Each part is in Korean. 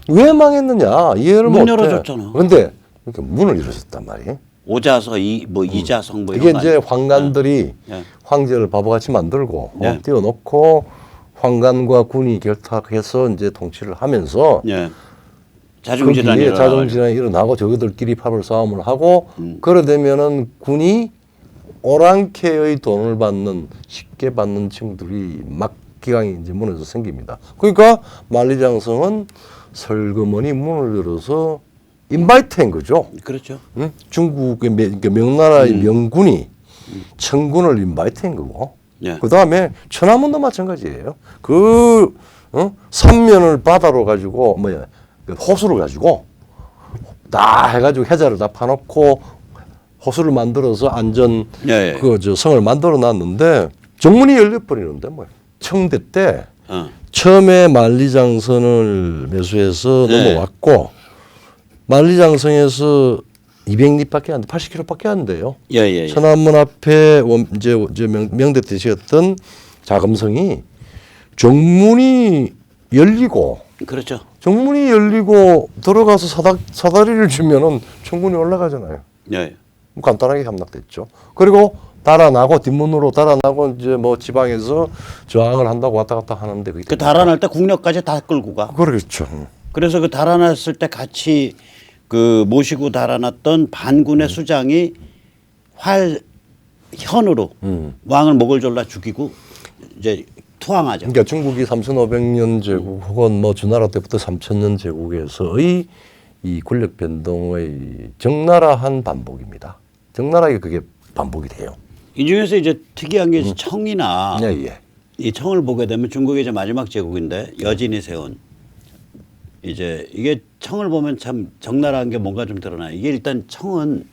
왜 망했느냐 이해를 문 못해. 열어줬잖아. 그런데 그러니까 문을 열어줬단 말이에요. 오자서 이자성 뭐 이게 이런 이제 거 황관들이 예. 황제를 바보같이 만들고 예. 띄워놓고 황관과 군이 결탁해서 이제 통치를 하면서 예. 자중질환이 거기에 자중질환이 일어나고 저기들끼리 파벌 싸움을 하고 그러 되면은 군이 오랑캐의 돈을 받는 쉽게 받는 친구들이 막 기강이 이제 문에서 생깁니다. 그러니까 만리장성은 설거머니 문을 열어서 인바이트한 거죠. 그렇죠. 응? 중국의 그러니까 명나라의 명군이 청군을 인바이트한 거고. 예. 그 다음에 천안문도 마찬가지예요. 그 삼면을 바다로 가지고 뭐야 그 호수를 가지고 다 해가지고 해자를 다 파놓고 호수를 만들어서 안전 예, 예. 그 저 성을 만들어 놨는데 정문이 열려 버리는데 뭐 청대 때 처음에 만리장성을 매수해서 네. 넘어왔고 만리장성에서 200리밖에 안 돼, 80km밖에 안 돼요. 예. 천안문 앞에 이제 명대 대시였던 자금성이 정문이 열리고 그렇죠. 정문이 열리고 들어가서 사다리를 주면은 청군이 올라가잖아요. 예. 간단하게 함락됐죠. 그리고 달아나고 뒷문으로 달아나고 이제 뭐 지방에서 저항을 한다고 왔다 갔다 하는데 그 달아날 때 국력까지 다 끌고 가. 그렇죠. 그래서 그 달아났을 때 같이 그 모시고 달아났던 반군의 수장이 현으로 왕을 목을 졸라 죽이고 이제 투항하죠. 그러니까 중국이 3,500년 제국 혹은 뭐 주나라 때부터 3,000년 제국에서의 이 권력 변동의 적나라한 반복입니다. 적나라하게 그게 반복이 돼요. 이 중에서 이제 특이한 게 청이나 예. 이 청을 보게 되면 중국의 이제 마지막 제국인데 여진이 세운 이제 이게 청을 보면 참 적나라한 게 뭔가 좀 드러나요. 이게 일단 청은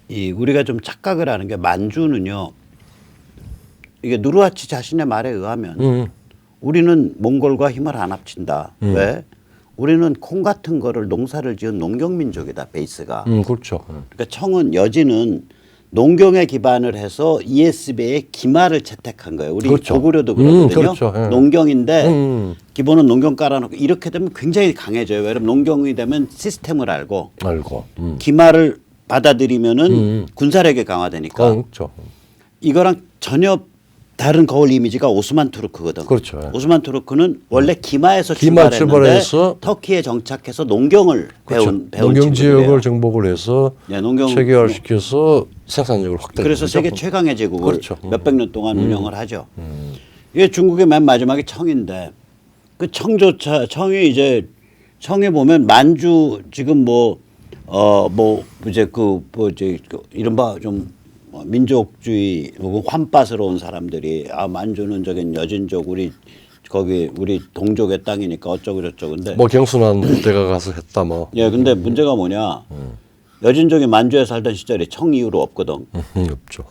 이 우리가 좀 착각을 하는 게 만주는요. 이게 누르하치 자신의 말에 의하면 우리는 몽골과 힘을 안 합친다. 왜? 우리는 콩 같은 거를 농사를 지은 농경민족이다. 베이스가. 그렇죠. 그러니까 청은 여진은 농경에 기반을 해서 ESB의 기마를 채택한 거예요. 우리 그렇죠. 고구려도 그렇거든요. 그렇죠. 예. 농경인데 기본은 농경 깔아놓고 이렇게 되면 굉장히 강해져요. 왜냐하면 농경이 되면 시스템을 알고 기마를 받아들이면은 군사력이 강화되니까 그렇죠. 이거랑 전혀 다른 거울 이미지가 오스만 투르크거든. 그렇죠. 예. 오스만 투르크는 원래 기마에서 기마 출발했는데 출발해서 터키에 정착해서 농경을 배운 농경 지역을 정복을 해서 예, 농경 체계화시켜서 생산력을 확대. 그래서 세계 최강의 제국을 그렇죠. 몇백 년 동안 운영을 하죠. 이게 중국의 맨 마지막에 청인데 그 청조차 청이 이제 청에 보면 만주 지금 뭐 이제 이른바 좀 민족주의 혹은 환빠스러운 사람들이 만주는 저긴 여진족 우리 거기 우리 동족의 땅이니까 어쩌고 저쩌고 근데 뭐 경순한 때가 가서 했다 뭐. 예 근데 문제가 뭐냐 여진족이 만주에 살던 시절에 청 이후로 없거든. 없죠.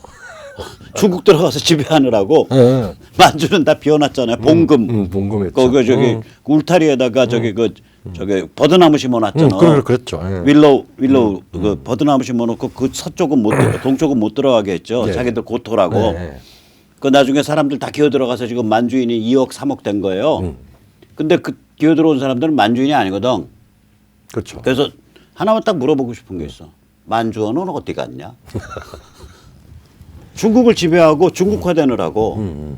중국 들어가서 지배하느라고 예. 만주는 다 비워놨잖아요. 봉금. 봉금했죠. 거기 저기 울타리에다가 저기 버드나무 심어놨잖아. 그랬죠. 예. 윌로우 그 버드나무 심어놓고 그 서쪽은 못 동쪽은 못 들어가게 했죠. 예. 자기들 고토라고. 예. 그 나중에 사람들 다 기어 들어가서 지금 만주인이 2억 3억 된 거예요. 근데 그 기어 들어온 사람들은 만주인이 아니거든. 그렇죠. 그래서 하나만 딱 물어보고 싶은 게 있어. 만주어는 어디 갔냐? 중국을 지배하고 중국화되느라고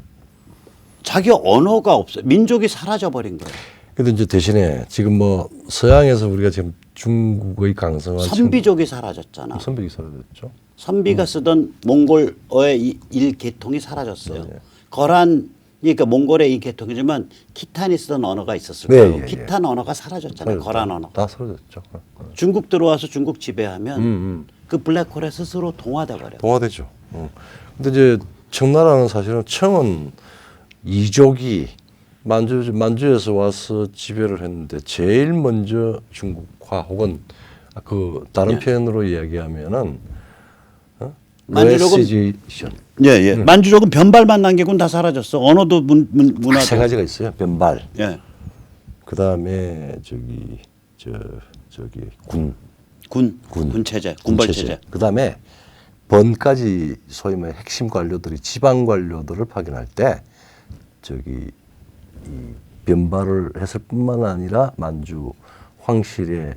자기 언어가 없어요. 민족이 사라져 버린 거예요. 근데 이제 대신에 지금 뭐 서양에서 우리가 지금 중국의 강성한 선비족이 사라졌잖아. 선비족이 사라졌죠. 선비가 쓰던 몽골어의 일계통이 사라졌어요. 네. 거란이 그러니까 몽골의 이 계통이지만 키탄이 쓰던 언어가 있었을 네, 거예요. 예, 키탄 언어가 사라졌잖아요. 거란 언어. 다 사라졌죠. 중국 들어와서 중국 지배하면 그 블랙홀에 스스로 동화돼 버려. 동화되죠. 근데 이제 청나라는 사실은 청은 이족이 만주에서 와서 지배를 했는데 제일 먼저 중국화 혹은 그 다른 표현으로 이야기하면은 만주족은 만주족은 변발만 남기고는 다 사라졌어. 언어도 문화도 세 가지가 있어요. 변발. 예. 그 다음에 저기 군 체제, 군벌 체제. 그 다음에 번까지 소위 말해 핵심 관료들이 지방 관료들을 파견할 때 저기 이 변발을 했을 뿐만 아니라 만주 황실에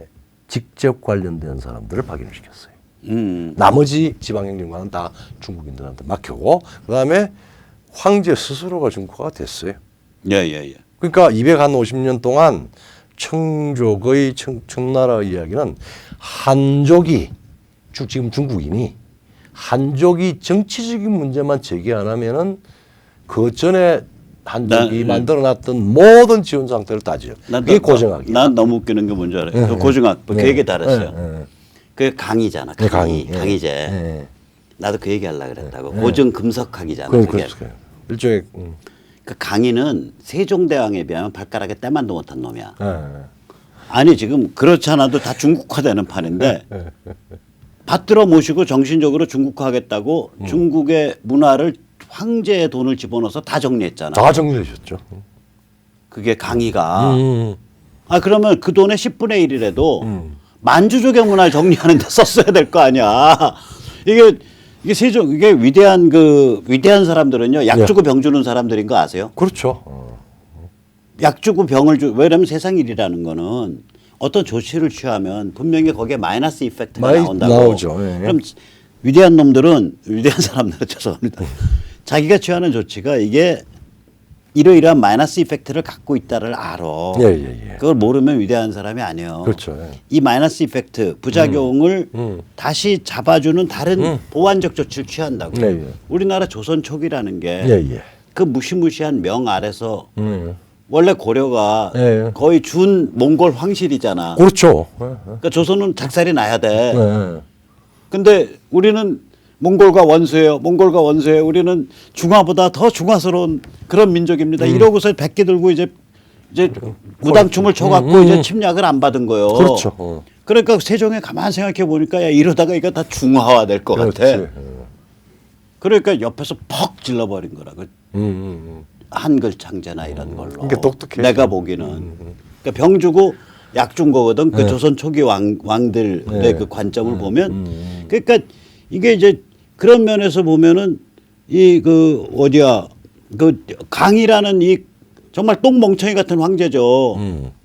직접 관련된 사람들을 파견을 시켰어요. 나머지 지방행정관은 다 중국인들한테 맡기고 그다음에 황제 스스로가 중국화가 됐어요. 예예예. 그러니까 250년 동안 청족의 청나라 이야기는 한족이 지금 중국인이 한족이 정치적인 문제만 제기 안 하면은 그 전에 한족이 만들어놨던 모든 지원 상태를 따져요. 그게 고정학이에요. 난 너무 웃기는 게 뭔지 알아요? 그 고정학 그 얘기 다 했어요. 네. 그 강의잖아. 네, 강의제. 네. 나도 그 얘기 하려고 그랬다고. 고정 금석학이잖아. 그럼 그게. 그렇죠. 일종의 그 강의는 세종대왕에 비하면 발가락에 때만도 못한 놈이야. 네. 아니 지금 그렇지 않아도 다 중국화되는 판인데 받들어 모시고 정신적으로 중국화하겠다고 중국의 문화를 황제의 돈을 집어넣어서 다 정리했잖아. 다 정리해 줬죠. 그게 강의가. 아 그러면 그 돈의 10분의 1이라도 만주족의 문화를 정리하는 데 썼어야 될 거 아니야. 이게 세종 이게 위대한 사람들은요. 약 주고 병 주는 사람들인 거 아세요? 그렇죠. 약 주고 병을 왜냐면 세상 일이라는 거는 어떤 조치를 취하면 분명히 거기에 마이너스 이펙트가 많이 나온다고. 나오죠. 예. 그럼 위대한 사람들은 죄송합니다. 자기가 취하는 조치가 이게 이러이러한 마이너스 이펙트를 갖고 있다를 알아. 예. 그걸 모르면 위대한 사람이 아니에요. 그렇죠. 예. 이 마이너스 이펙트 부작용을 다시 잡아주는 다른 보완적 조치를 취한다고. 예. 우리나라 조선 초기라는 게 예. 그 무시무시한 명 아래서 예. 원래 고려가 예. 거의 준 몽골 황실이잖아. 그렇죠. 그러니까 조선은 작살이 나야 돼. 예. 근데 우리는 몽골과 원수예요. 우리는 중화보다 더 중화스러운 그런 민족입니다. 이러고서 백기 들고 이제 무당춤을 춰갖고 이제 침략을 안 받은 거예요. 그렇죠. 그러니까 세종에 가만 생각해 보니까 야 이러다가 이거 다 중화화 될 것 같아. 그렇지. 그러니까 옆에서 퍽 질러버린 거라. 한글 창제나 이런 걸로. 그러니까 똑똑해. 내가 보기는. 그러니까 병 주고 약 준 거거든. 그 조선 초기 왕들의 그 관점을 보면. 그러니까 이게 이제 그런 면에서 보면은 이 그 어디야 그 강이라는 이 정말 똥멍청이 같은 황제죠.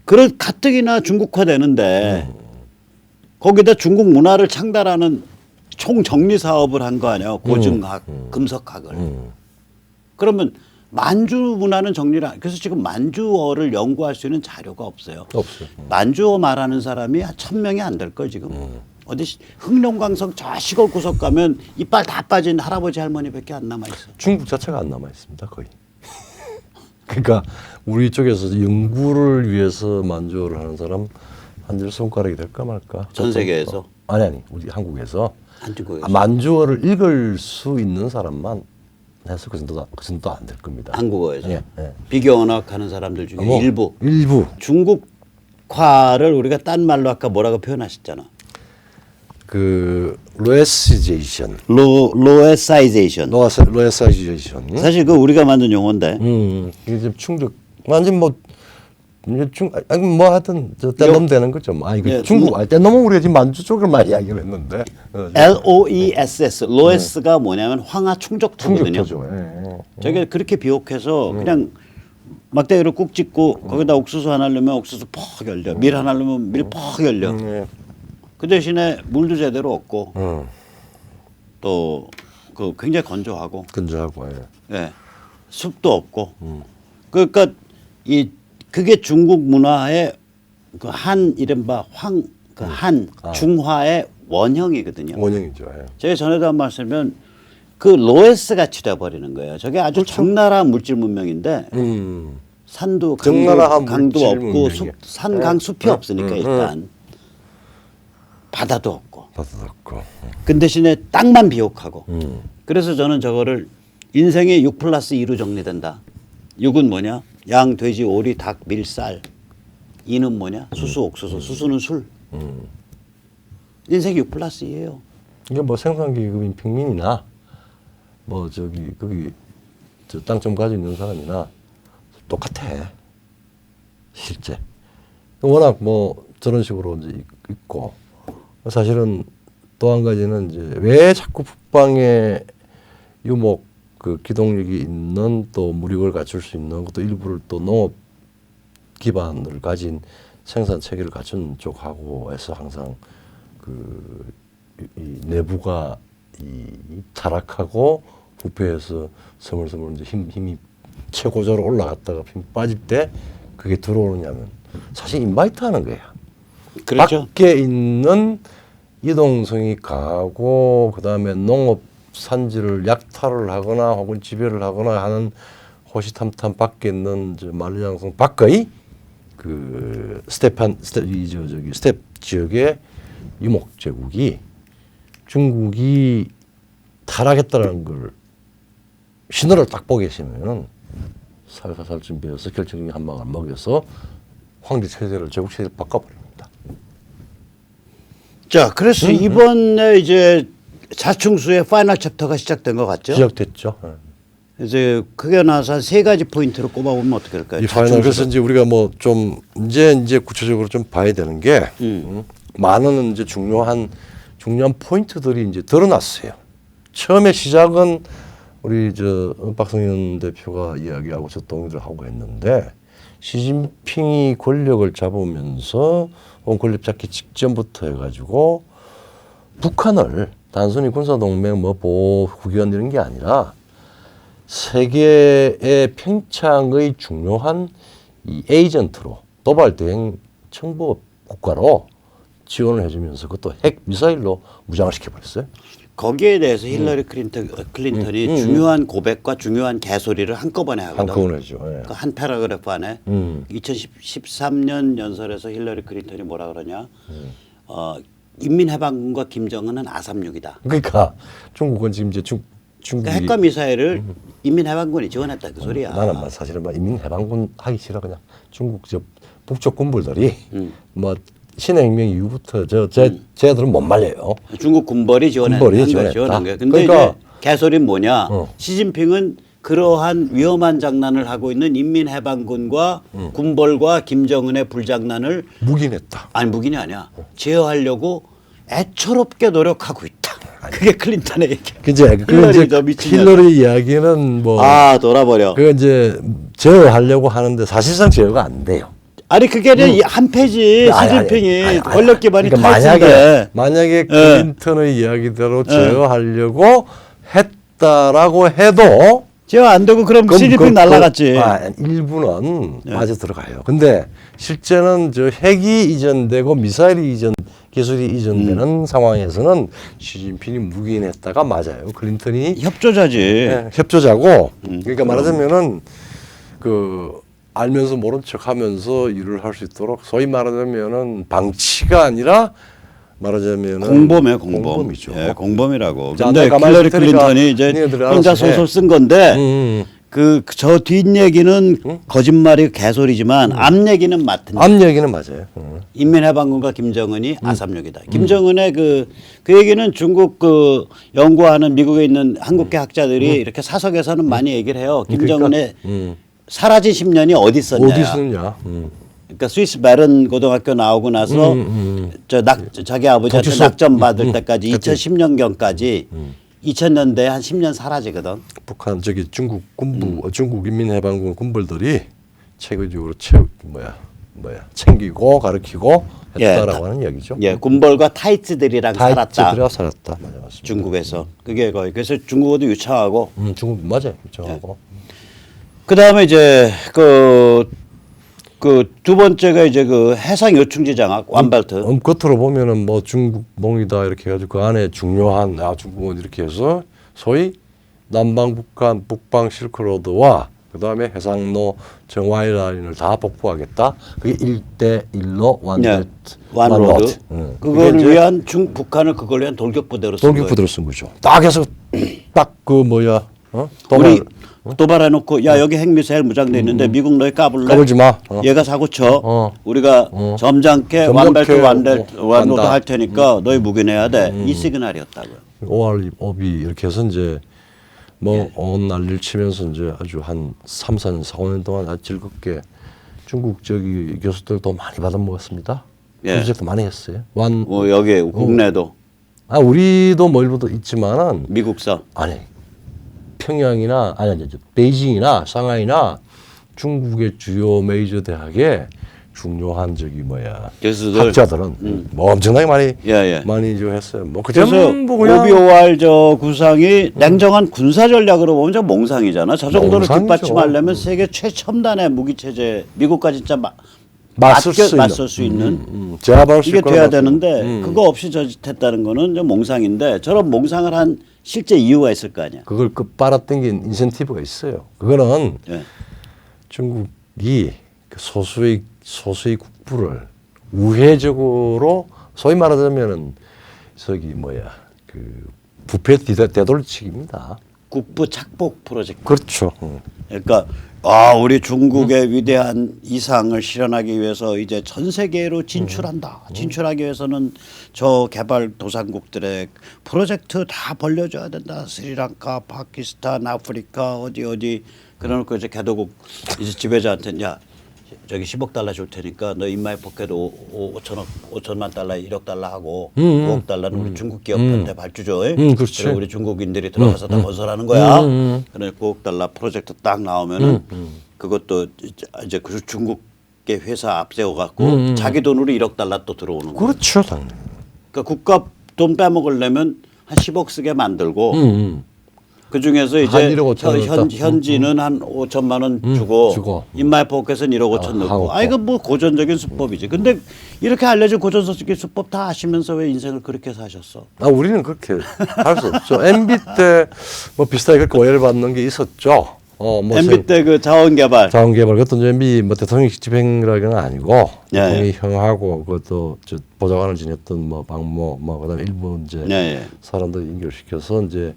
그런 가뜩이나 중국화되는데 거기다 중국 문화를 창달하는 총정리 사업을 한 거 아니야. 고증학, 금석학을. 그러면 만주 문화는 정리를 그래서 지금 만주어를 연구할 수 있는 자료가 없어요. 없어요. 만주어 말하는 사람이 한 1000명이 안 될 걸 지금. 어디 흑룡강성 저 시골 구석 가면 이빨 다 빠진 할아버지 할머니밖에 안 남아 있어. 중국 자체가 안 남아 있습니다, 거의. 그러니까 우리 쪽에서 연구를 위해서 만주어를 하는 사람 한 열 손가락이 될까 말까. 전 세계에서? 아니 우리 한국에서 한국에서. 만주어를 읽을 수 있는 사람만 해서 그 정도 안 될 겁니다. 한국어에서. 예. 비교 언어학 하는 사람들 중에 뭐, 일부. 중국화를 우리가 딴 말로 아까 뭐라고 표현하셨잖아. 그 로에시제이션. 로에사이제이션. 로에사이제이션. 사실 그 우리가 만든 용어인데. 이게 좀 충족. 완전 뭐 아니 뭐 하여튼 저 떼놈 되는 거죠. 뭐. 아니 그 예, 중국 떼놈은 우리가 지금 만주 쪽을 많이 이야기를 했는데. LOESS 로에스가 뭐냐면 황하 충족토거든요. 충족토죠. 저게 그렇게 비옥해서 그냥 막대기로 꾹 찍고 거기다 옥수수 하나 넣으면 옥수수 퍽 열려. 밀 하나 넣으면 밀 퍽 열려. 그 대신에 물도 제대로 없고 또 그 굉장히 건조하고 예. 숲도 없고 그러니까 그게 중국 문화의 그 한 이른바 중화의 원형이거든요. 원형이죠. 예. 제가 전에도 한 말씀드리면 그 로에스 같이 돼버리는 거예요. 저게 아주 적나라한 물질 문명인데 산도 강도 없고 산강 숲이 없으니까 일단 바다도 없고. 그 대신에 땅만 비옥하고. 그래서 저는 저거를 인생의 6+2로 정리된다. 6은 뭐냐? 양, 돼지, 오리, 닭, 밀, 쌀. 2는 뭐냐? 수수, 옥수수. 수수는 술. 인생이 6+2예요. 이게 뭐 생산기급인 평민이나 뭐 거기 저 땅 좀 가지고 있는 사람이나 똑같아. 실제. 워낙 뭐 저런 식으로 이제 있고 사실은 또 한 가지는 이제 왜 자꾸 북방에 유목 그 기동력이 있는 또 무력을 갖출 수 있는 것도 일부를 또 농업 기반을 가진 생산 체계를 갖춘 쪽하고 해서 항상 이 내부가 이 타락하고 부패해서 스물스물 이제 힘이 최고조로 올라갔다가 힘 빠질 때 그게 들어오느냐면 사실 인바이트 하는 거야. 그렇죠. 밖에 있는 이동성이 강하고 그다음에 농업 산지를 약탈을 하거나 혹은 지배를 하거나 하는 호시탐탐 밖에 있는 만리장성 밖의 그 스텝 지역의 유목 제국이 중국이 타락했다는 걸 신호를 딱 보게 되면은 살살 준비해서 결정적인 한 방을 먹여서 황제 체제를 제국 체제를 바꿔버립니다. 자, 그래서 이번에 이제 자충수의 파이널 챕터가 시작된 것 같죠? 시작됐죠. 이제 그게 나서 한 3가지 포인트로 꼽아보면 어떻게 될까요? 이 파이널 그래서 이제 우리가 뭐 좀 이제 구체적으로 좀 봐야 되는 게 많은 이제 중요한 포인트들이 이제 드러났어요. 처음에 시작은 우리 박성현 대표가 이야기하고 저 동의를 하고 했는데 시진핑이 권력을 잡으면서 권력 잡기 직전부터 해가지고 북한을 단순히 군사동맹 뭐 보호 국위원 이런 게 아니라 세계의 팽창의 중요한 이 에이전트로 도발 대행 정보 국가로 지원을 해주면서 그것도 핵 미사일로 무장을 시켜버렸어요. 거기에 대해서 힐러리 클린턴이 중요한 고백과 중요한 개소리를 한꺼번에 하거든. 한꺼번에 하죠. 예. 그 한 패러그래프 안에 2013년 연설에서 힐러리 클린턴이 뭐라 그러냐. 인민해방군과 김정은은 아삼육이다. 그러니까 중국은 지금 이제 중국이 그러니까 핵과 미사일을 인민해방군이 지원했다 그 소리야. 나는 사실은 인민해방군 하기 싫어. 그냥 중국 북쪽 군부들이 뭐 신해혁명 이후부터 쟤들은 못 말려요. 중국 군벌이 지원한 거야. 근데 그러니까 이제 개소리는 뭐냐? 시진핑은 그러한 위험한 장난을 하고 있는 인민해방군과 군벌과 김정은의 불장난을 묵인했다. 아니 묵인이 아니야. 제어하려고 애처롭게 노력하고 있다. 그게 클린턴의 얘기야. 그제 힐러리 이야기는 뭐 돌아버려. 그 이제 제어하려고 하는데 사실상 제어가 안 돼요. 아니 그게 한 패지. 시진핑이 권력 기반이 탈진데 만약에 클린턴의 이야기대로 제어하려고 했다라고 해도 제어 안 되고 그럼 시진핑 날라갔지. 일부는 맞아 들어가요. 근데 실제는 핵이 이전되고 미사일이 기술이 이전되는 상황에서는 시진핑이 묵인했다가 맞아요. 클린턴이 협조자지. 네, 협조자고. 그러니까 말하자면은 알면서 모른 척하면서 일을 할 수 있도록 소위 말하자면은 방치가 아니라 말하자면은 공범이에요, 공범이죠. 예, 공범이라고. 자, 근데 힐러리 클린턴이 이제 혼자 소설 쓴 건데 저 뒷얘기는 거짓말이 개소리지만 앞 얘기는 맞은. 앞 얘기는 맞아요. 인민해방군과 김정은이 아삼육이다. 김정은의 그 얘기는 중국 연구하는 미국에 있는 한국계 학자들이 이렇게 사석에서는 많이 얘기를 해요. 김정은의 사라진 10년이 어디 있었냐. 어디 있었냐. 그러니까 스위스 베른 고등학교 나오고 나서 자기 아버지한테 낙점 받을 때까지 2010년경까지 2000년대에 한 10년 사라지거든. 북한 중국 군부 중국 인민해방군 군벌들이 체계적으로 챙기고 가르치고 했다라고 하는 얘기죠. 예, 군벌과 타이츠들이랑 살았다. 타이츠들이랑 살았다. 맞습니다. 중국에서 그게 거의 그래서 중국어도 유창하고. 중국 맞아요, 유창하고. 그다음에 이제 두 번째가 이제 해상 요충지 장악 완벨트. 겉으로 보면은 뭐 중국몽이다 이렇게 해가지고 그 안에 중요한 중국은 이렇게 해서 소위 남방 북한 북방 실크로드와 그 다음에 해상로 정화의 라인을 다 복구하겠다. 그게 1대1로 완로드. 그걸 위한 북한을 그걸 위한 돌격부대로 쓴 거예요. 돌격부대로 쓴 거죠. 딱 해서 딱 우리 도발해놓고 야 여기 핵미사일 무장돼 있는데 미국 너희 까불래? 까불지 마. 얘가 사고 쳐. 우리가 점잖게 완로드 할 테니까 너희 묵인해야 돼. 이 시그널이었다고요. OR이 이렇게 해서 이제 온 난리를 치면서 이제 아주 한 3, 4년, 4, 5년 동안 아주 즐겁게 중국 교수들도 많이 받아먹었습니다. 프로젝트 많이 했어요. 여기 국내도. 우리도 뭐 일부도 있지만은 미국서. 아니. 평양이나 베이징이나 상하이나 중국의 주요 메이저 대학에 중요한 저기 뭐야 교수들. 학자들은 뭐 엄청나게 많이 예. 많이 저 했어요. 뭐 그래서 전부 그냥 오비오알 저 구상이 냉정한 군사 전략으로 보면 저 몽상이잖아. 저 정도를 몽상이죠. 뒷받침하려면 세계 최첨단의 무기 체제, 미국과 진짜 맞설 수 있는 제압할 수 이게 있고 돼야 되는데 그거 없이 저짓했다는 거는 좀 몽상인데 저런 몽상을 한 실제 이유가 있을 거 아니야. 그걸 빨아당긴 인센티브가 있어요. 그거는 예. 중국이 그 소수의 국부를 우회적으로 소위 말하자면은 저기 뭐야 그 부패 되돌리기입니다. 국부 착복 프로젝트. 그렇죠. 그러니까 우리 중국의 위대한 이상을 실현하기 위해서 이제 전 세계로 진출한다. 진출하기 위해서는 저 개발도상국들의 프로젝트 다 벌려줘야 된다. 스리랑카, 파키스탄, 아프리카 어디 그러놓고 이제 개도국 이제 지배자한테 야 저기 10억 달러 줄 테니까 너 인마이 포켓 5천만 달러 1억 달러 하고 5억 달러는 우리 중국 기업한테 발주 줘. 그렇지. 그리고 우리 중국인들이 들어가서 다 건설하는 거야. 그래 9억 달러 프로젝트 딱 나오면은 그것도 이제 그 중국의 회사 앞세워 갖고 자기 돈으로 1억 달러 또 들어오는 거야. 그렇죠, 당연히. 그러니까 국가 돈 빼먹으려면 한 10억 쓰게 만들고 그 중에서 이제 한 1억 5천만 원 현지는 한 5천만 원 주고 인마이 포켓은 1억 5천 넣고 이거 뭐 고전적인 수법이지. 근데 이렇게 알려진 고전적인 수법 다 아시면서 왜 인생을 그렇게 사셨어? 우리는 그렇게 할 수 없죠. MB 때 뭐 비슷하게 그렇게 오해를 받는 게 있었죠. 뭐 MB 때 그 자원개발. 그것도 이제 MB 뭐 대통령 집행이라는 아니고 예, 대통령이 형하고 그것도 저 보좌관을 지냈던 뭐 박모 그다음에 일부 이제 예. 사람들 연결시켜서 이제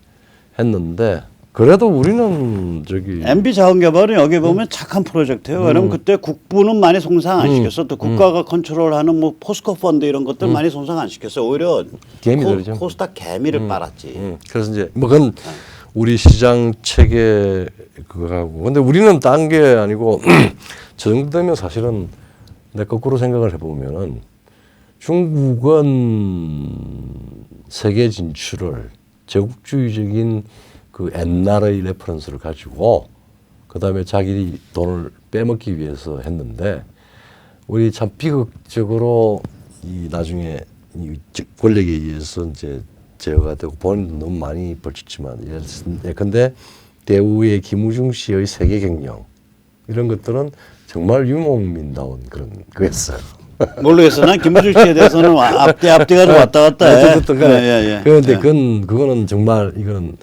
했는데 그래도 우리는 저기 MB 자원개발은 여기 보면 착한 프로젝트예요. 왜냐면 그때 국부는 많이 손상 안 시켰어. 또 국가가 컨트롤하는 뭐 포스코 펀드 이런 것들 많이 손상 안 시켰어. 오히려 개미들이죠. 코스닥 개미를 빨았지. 그래서 이제 뭐 그건 우리 시장 체계 그거하고 근데 우리는 딴 게 아니고 저 정도 되면 사실은 내 거꾸로 생각을 해보면은 중국은 세계 진출을 제국주의적인 그 옛날의 레퍼런스를 가지고 그다음에 자기 돈을 빼먹기 위해서 했는데 우리 참 비극적으로 이 나중에 이 권력에 의해서 이제 제어가 되고 본인도 너무 많이 벌쳤지만 예컨대 대우의 김우중 씨의 세계 경영 이런 것들은 정말 유목민다운 그런 거였어요. 모르겠어. 난 김무중 씨에 대해서는 앞뒤가 좀 왔다 갔다 해. 어쨌든 간에 그런데 그거는 정말 이거는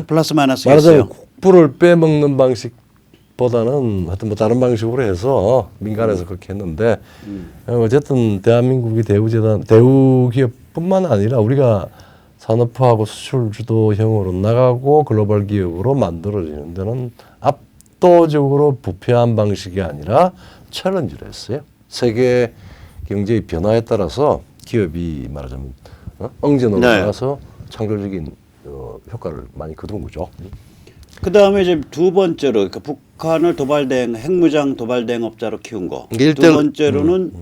플러스 마이너스 말하자면 있어요. 국부를 빼먹는 방식보다는 하여튼 뭐 다른 방식으로 해서 민간에서 그렇게 했는데 어쨌든 대한민국이 대우 기업뿐만 아니라 우리가 산업화하고 수출 주도형으로 나가고 글로벌 기업으로 만들어지는 데는 압도적으로 부패한 방식이 아니라 챌린지를 했어요. 세계 경제의 변화에 따라서 기업이 말하자면 엉전으로 나가서 창조적인 효과를 많이 거둔 거죠. 그 다음에 이제 두 번째로 그러니까 북한을 핵무장 도발 대응업자로 키운 거. 두 번째로는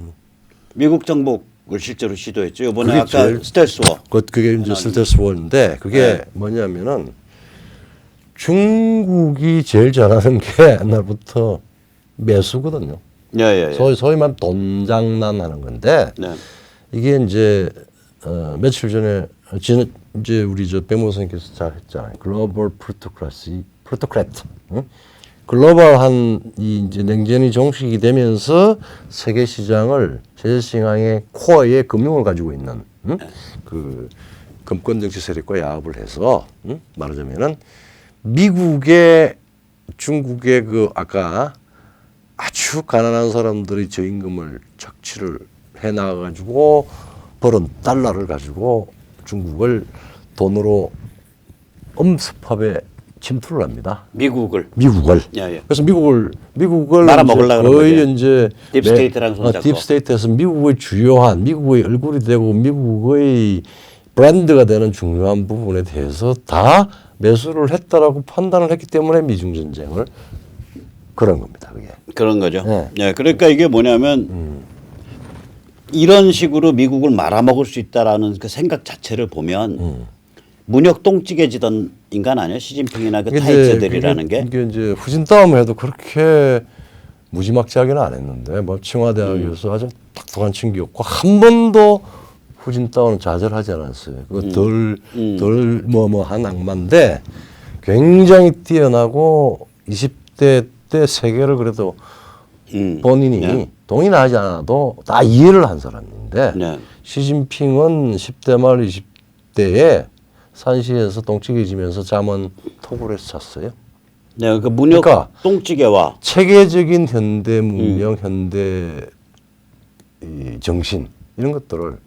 미국 정복을 실제로 시도했죠. 이번에 아까 스텔스워. 그게 이제 스텔스워인데 그게 뭐냐면은 중국이 제일 잘하는 게 옛날부터 매수거든요. 예. 소위 말하면 돈 장난하는 건데 이게 이제 며칠 전에 이제 우리 저 백모 선생님께서 잘 했잖아요. 글로벌 프로토크래트. 글로벌한 이 이제 냉전이 종식이 되면서 세계 시장의 코어에 금융을 가지고 있는 그 금권 정치 세력과 야합을 해서 말하자면은 미국의 중국의 그 아까 아주 가난한 사람들이 저임금을 착취를 해 나가가지고 벌은 달러를 가지고 중국을 돈으로 엄습합에 침투를 합니다. 미국을. 예. 그래서 미국을 말아먹으려고 거의 이제 딥스테이트랑 손잡고. 딥스테이트에서 미국의 주요한 미국의 얼굴이 되고 미국의 브랜드가 되는 중요한 부분에 대해서 다 매수를 했다라고 판단을 했기 때문에 미중 전쟁을 그런 겁니다. 그게. 그런 거죠. 네. 그러니까 이게 뭐냐면 이런 식으로 미국을 말아먹을 수 있다라는 그 생각 자체를 보면 문혁 똥찌개지던 인간 아니에요? 시진핑이나 그 타이즈들이라는 게. 이게 이제 후진다움 해도 그렇게 무지막지하게는 안 했는데 뭐清華대학에서 아주 똑똑한 친구였고 한 번도 후진 따오는 좌절하지 않았어요. 그거 덜 뭐한 악마인데 굉장히 뛰어나고 20대 때 세계를 그래도 본인이 네. 동의하지 않아도 다 이해를 한 사람인데 네. 시진핑은 10대 말 20대에 산시에서 똥찌개지면서 잠은 토굴에서 잤어요. 네, 그 문혁 그러니까 똥찌개와 체계적인 현대 문명, 현대 이 정신 이런 것들을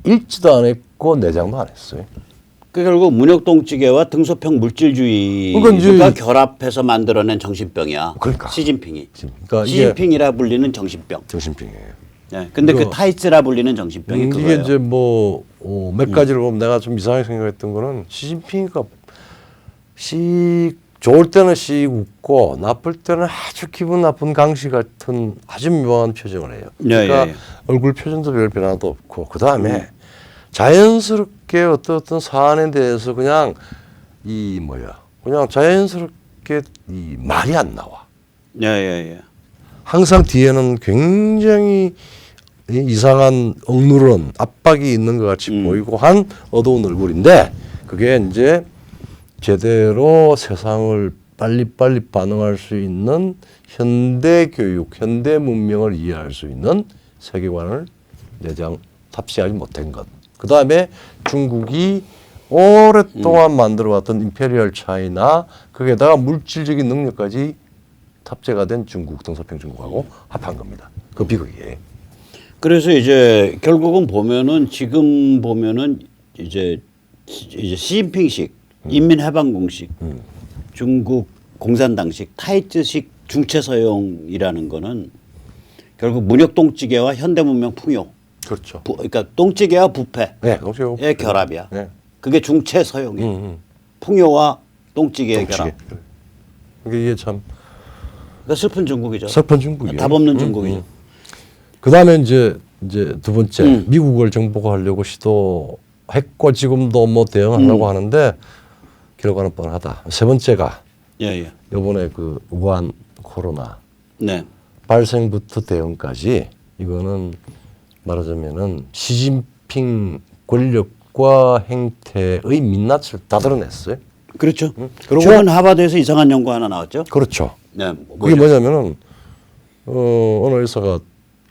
읽지도 안 했고 내장도 안 했어요. 그 결국 문혁 똥찌개와 등소평 물질주의가 그러니까 이제 결합해서 만들어낸 정신병이야. 그러니까. 시진핑이. 그러니까 이게 시진핑이라 불리는 정신병. 정신병이에요. 네, 근데 이거- 그 타이츠라 불리는 정신병이 이게 그거예요. 이제 뭐 몇 가지를 보면 내가 좀 이상하게 생각했던 거는 시진핑이가 좋을 때는 씩 웃고 나쁠 때는 아주 기분 나쁜 강시 같은 아주 묘한 표정을 해요. 예, 그러니까 예, 예. 얼굴 표정도 별 변화도 없고 그 다음에 자연스럽게 어떤 사안에 대해서 그냥 그냥 자연스럽게 이 말이 안 나와. 예, 예, 예. 항상 뒤에는 굉장히 이상한 억누른 압박이 있는 것 같이 보이고 한 어두운 얼굴인데 그게 이제 제대로 세상을 빨리빨리 반응할 수 있는 현대 교육, 현대 문명을 이해할 수 있는 세계관을 내장 탑재하지 못한 것. 그 다음에 중국이 오랫동안 만들어왔던 임페리얼 차이나 거기에다가 물질적인 능력까지 탑재가 된 중국, 등소평 중국하고 합한 겁니다. 그 비극이에요. 그래서 이제 결국은 보면은 지금 보면은 이제 시진핑식 인민해방공식 중국 공산당식 타이츠식 중체서용이라는 거는 결국 문혁똥찌개와 현대문명 풍요 그렇죠. 그러니까 똥찌개와 부패의 네, 그렇죠. 결합이야. 네. 그게 중체서용이에요. 풍요와 똥찌개의 똥찌개. 결합. 이게 참 그러니까 슬픈 중국이죠. 슬픈 중국이에요. 답 없는 중국이죠. 그 다음에 이제 두 번째 미국을 정복하려고 시도했고 지금도 뭐 대응하려고 하는데 결과는 뻔하다. 세 번째가 예, 예. 이번에 그 우한 코로나 네. 발생부터 대응까지 이거는 말하자면은 시진핑 권력과 행태의 민낯을 다 드러냈어요. 그렇죠. 그리고- 최근 하버드에서 이상한 연구 하나 나왔죠. 그렇죠. 네. 그게 뭐냐면은 어느 의사가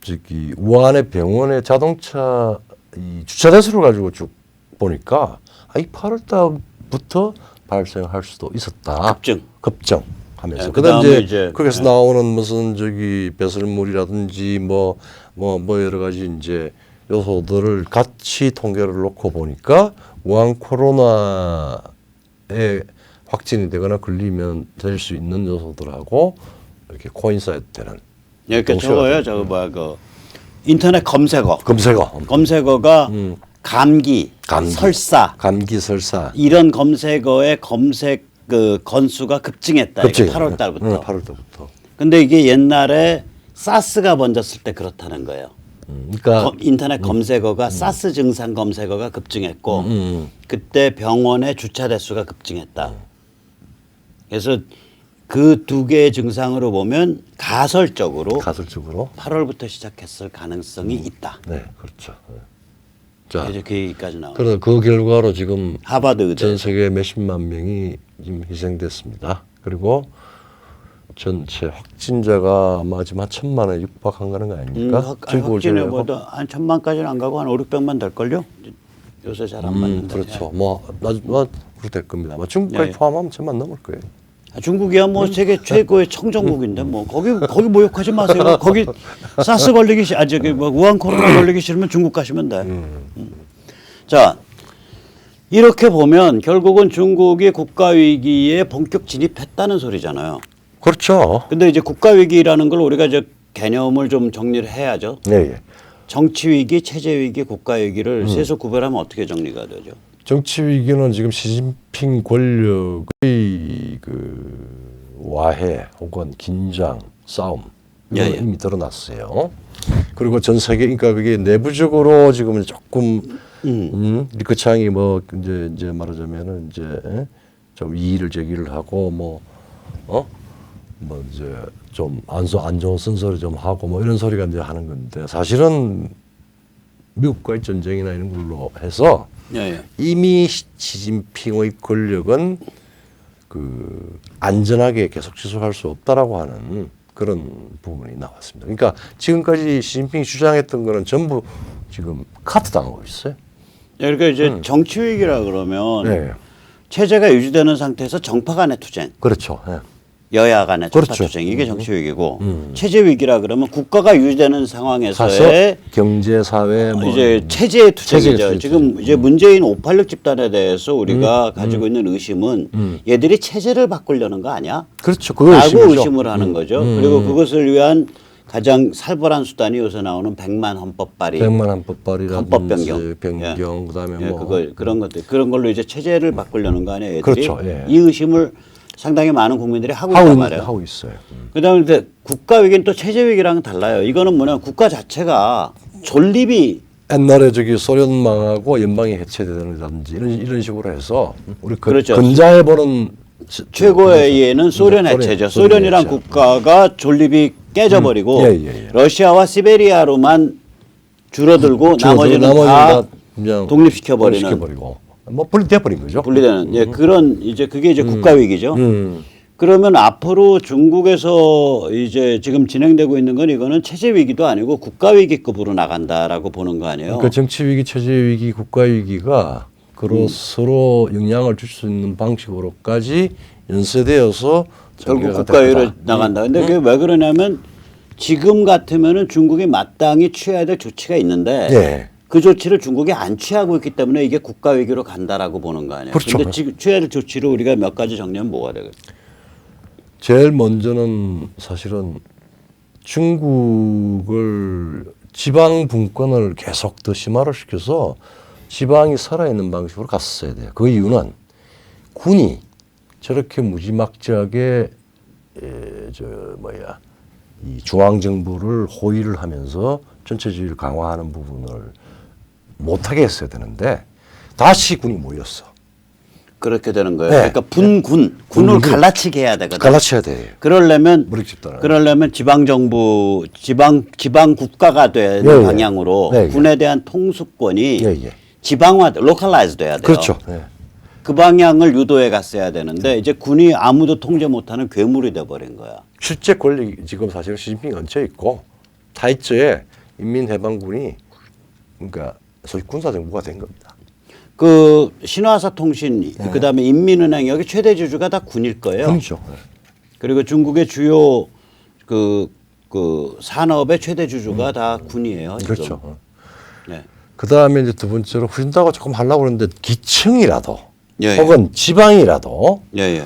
저기 우한의 병원의 자동차 이 주차 대수를 가지고 쭉 보니까 이 8월 달부터 발생할 수도 있었다. 급증하면서. 네, 그다음 그다음에 이제 이제 거기서 나오는 무슨 저기 배설물이라든지 뭐 여러 가지 이제 요소들을 같이 통계를 놓고 보니까 우한 코로나에 확진이 되거나 걸리면 될 수 있는 요소들하고 이렇게 코인사이드 되는 예, 그러니까 동시에 저거요. 저거 뭐야 그 인터넷 검색어가 감기, 설사 감기 설사 이런 검색어의 검색 그 건수가 급증했다. 급증 8월 달부터. 8월 달부터. 근데 이게 옛날에 사스가 번졌을 때 그렇다는 거예요. 그러니까 인터넷 검색어가 사스 증상 검색어가 급증했고 그때 병원의 주차 대수가 급증했다. 그래서 그 두 개의 증상으로 보면 가설적으로 8월부터 시작했을 가능성이 있다. 네, 그렇죠. 네. 자, 이제 그 얘기까지 나와요. 그래서 그 결과로 지금 하버드 의대. 전 세계 몇십만 명이 지금 희생됐습니다. 그리고 전체 확진자가 아마 지금 한 1,000만에 육박한 거는 거 아닙니까? 확진에 보다 한 1,000만까지는 안 가고 한 5,600만 될걸요? 요새 잘 안 맞는데. 그렇죠. 그렇게 될 겁니다. 아마 중국까지 예. 포함하면 1,000만 넘을 거예요. 중국이야 뭐 세계 최고의 청정국인데 뭐 거기 모욕하지 마세요. 거기 사스 걸리기 저기 뭐 우한 코로나 걸리기 싫으면 중국 가시면 돼. 자 이렇게 보면 결국은 중국이 국가 위기에 본격 진입했다는 소리잖아요. 그렇죠. 근데 이제 국가 위기라는 걸 우리가 이제 개념을 좀 정리를 해야죠. 네, 예. 정치 위기, 체제 위기, 국가 위기를 세서 구별하면 어떻게 정리가 되죠? 정치 위기는 지금 시진핑 권력의 그 와해 혹은 긴장, 싸움 이건 예, 예. 이미 드러났어요. 그리고 전 세계 그러니까 그게 내부적으로 지금 조금 리커창이 뭐 이제 말하자면은 이제 좀 이의를 제기를 하고 뭐 이제 좀 안 좋은 쓴소리 좀 하고 뭐 이런 소리가 이제 하는 건데 사실은 미국과의 전쟁이나 이런 걸로 해서 예, 예. 이미 시진핑의 권력은 그 안전하게 계속 지속할 수 없다라고 하는 그런 부분이 나왔습니다. 그러니까 지금까지 시진핑이 주장했던 거는 전부 지금 카트 당하고 있어요. 예, 그러니까 이제 정치 위기라 그러면 네. 체제가 유지되는 상태에서 정파 간의 투쟁, 그렇죠. 예. 여야 간의 정파 그렇죠. 투쟁 이게 정치 위기고 체제 위기라 그러면 국가가 유지되는 가서 상황에서의 경제, 사회, 뭐 이제 체제의 투쟁이죠. 체제의 지금 투쟁. 이제 문재인 586 집단에 대해서 우리가 가지고 있는 의심은 얘들이 체제를 바꾸려는 거 아니야? 그렇죠. 그걸 라고 의심이죠. 의심을 하는 거죠. 그리고 그것을 위한 가장 살벌한 수단이 요새 나오는 100만 헌법 발의, 백만 헌법 발의라든지 헌법 변경, 변경 그다음에 예, 뭐 그걸 그런 것들 그런 걸로 이제 체제를 바꾸려는 거 아니에요. 애들이 그렇죠. 예. 이 의심을 상당히 많은 국민들이 하고 있단 말이에요. 하고 있어요. 그다음에 근데 국가 위기는 또 체제 위기랑은 달라요. 이거는 뭐냐 국가 자체가 존립이 옛날에 저기 소련 망하고 연방이 해체되는다든지 이런 식으로 해서 우리 그렇죠. 근자해 보는 최고의 예는 소련 해체죠. 소련이란 해체. 국가가 존립이 깨져버리고 예, 예. 러시아와 시베리아로만 줄어들고 나머지는 다 그냥 독립시켜버리는 독립시켜버리고 뭐 분리돼 버린 거죠. 분리되는 예 그런 이제 그게 이제 국가 위기죠. 그러면 앞으로 중국에서 이제 지금 진행되고 있는 건 이거는 체제 위기도 아니고 국가 위기급으로 나간다라고 보는 거 아니에요? 그러니까 정치 위기, 체제 위기, 국가 위기가 서로 영향을 줄 수 있는 방식으로까지 연쇄되어서 결국 전개가 국가 위기로 됐다. 나간다. 근데 그게 왜 그러냐면 지금 같으면은 중국이 마땅히 취해야 될 조치가 있는데 예. 그 조치를 중국이 안 취하고 있기 때문에 이게 국가 위기로 간다라고 보는 거 아니에요? 그렇죠. 근데 지금 취해야 될 조치를 우리가 몇 가지 정리하면 뭐가 되겠어요? 제일 먼저는 사실은 중국을 지방 분권을 계속 더 심화를 시켜서 지방이 살아있는 방식으로 갔어야 돼요. 그 이유는 군이 저렇게 무지막지하게 이 중앙 정부를 호위를 하면서 전체주의를 강화하는 부분을 못하게 했어야 되는데 다시 군이 모였어. 그렇게 되는 거예요. 네. 그러니까 군을 군을 갈라치게 해야 되거든. 갈라쳐야 돼. 그러려면 무력 집단을. 그러려면 지방 정부, 지방 국가가 되는 예, 예. 방향으로 예, 예. 군에 대한 통수권이 예, 예. 지방화, 로컬라이즈 돼야 돼요. 그렇죠. 예. 그 방향을 유도해 갔어야 되는데 이제 군이 아무도 통제 못하는 괴물이 돼 버린 거야. 실제 권력이 지금 사실 시진핑 얹혀 있고 타이처에 인민해방군이 그러니까 소위 군사정부가 된 겁니다. 그 신화사 통신 그다음에 인민은행 여기 최대 주주가 다 군일 거예요. 군이죠. 그리고 중국의 주요 그 산업의 최대 주주가 다 군이에요. 지금. 그렇죠. 네. 그 다음에 이제 두 번째로 후진타가 조금 하려고 그러는데 기층이라도 예, 혹은 지방이라도 예, 예.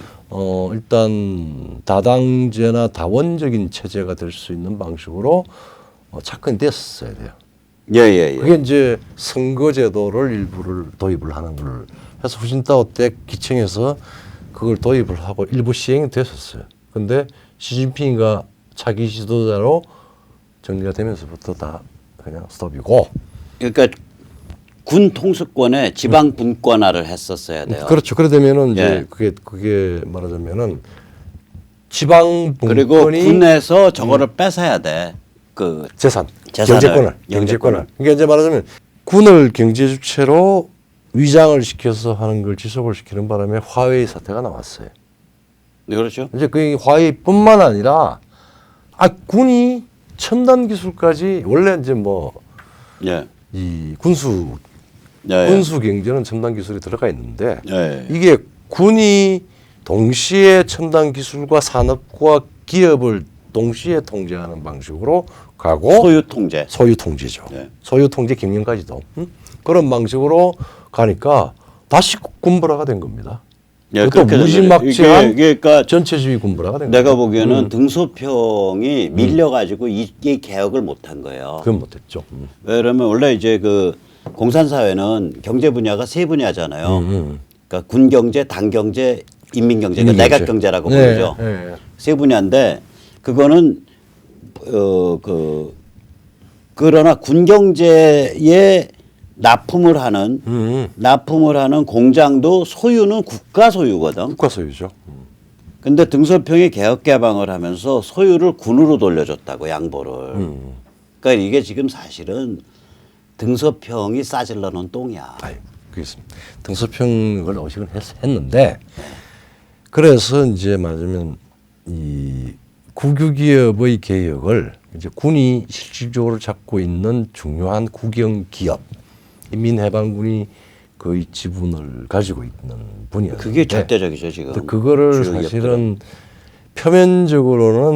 일단 다당제나 다원적인 체제가 될 수 있는 방식으로 접근이 됐어야 돼요. 예, 예, 예. 그게 이제 선거제도를 일부를 도입을 하는 걸 해서 후진타오 때 기층에서 그걸 도입을 하고 일부 시행이 됐었어요. 근데 시진핑이가 차기 지도자로 정리가 되면서부터 다 그냥 스톱이고. 그러니까 군 통수권에 지방 분권화를 했었어야 돼요. 그렇죠. 그래 되면은 이제 예. 그게 말하자면은 지방 그리고 분권이 군에서 저거를 뺏어야 돼. 그 재산을, 재산을, 경제권을. 그러니까 이제 말하자면 군을 경제 주체로 위장을 시켜서 하는 걸 지속을 시키는 바람에 화웨이 사태가 나왔어요. 네, 그렇죠. 이제 그 화웨이뿐만 아니라 군이 첨단 기술까지 원래 이제 뭐 예. 이 군수 예, 예. 군수 경제는 첨단 기술이 들어가 있는데 예. 이게 군이 동시에 첨단 기술과 산업과 기업을 동시에 통제하는 방식으로 가고 소유 통제죠. 네. 예. 소유 통제 경영까지도 그런 방식으로 가니까 다시 군부라가 된 겁니다. 예, 그것도 그렇게 무지막지한 이게 그러니까 전체주의 군부라가 된 내가 겁니다. 보기에는 등소평이 밀려가지고 이게 개혁을 못한 거예요. 그건 못했죠. 왜냐면 원래 이제 그 공산사회는 경제 분야가 세 분야잖아요. 그러니까 군 경제, 당 경제, 인민 경제, 그러니까 내각 경제라고 부르죠. 네. 세 분야인데 그거는 그러나 군 경제에 납품을 하는 공장도 소유는 국가 소유거든. 국가 소유죠. 근데 등소평이 개혁 개방을 하면서 소유를 군으로 돌려줬다고 양보를. 그러니까 이게 지금 사실은 등소평이 싸질러 놓은 똥이야. 아니, 그렇습니다. 등소평을 어식은 했는데 그래서 이제 맞으면 이 국유기업의 개혁을 이제 군이 실질적으로 잡고 있는 중요한 국영 기업 인민해방군이 거의 지분을 가지고 있는 분이었는데 그게 절대적이죠 지금. 근데 그거를 주요 기업들은. 사실은 표면적으로는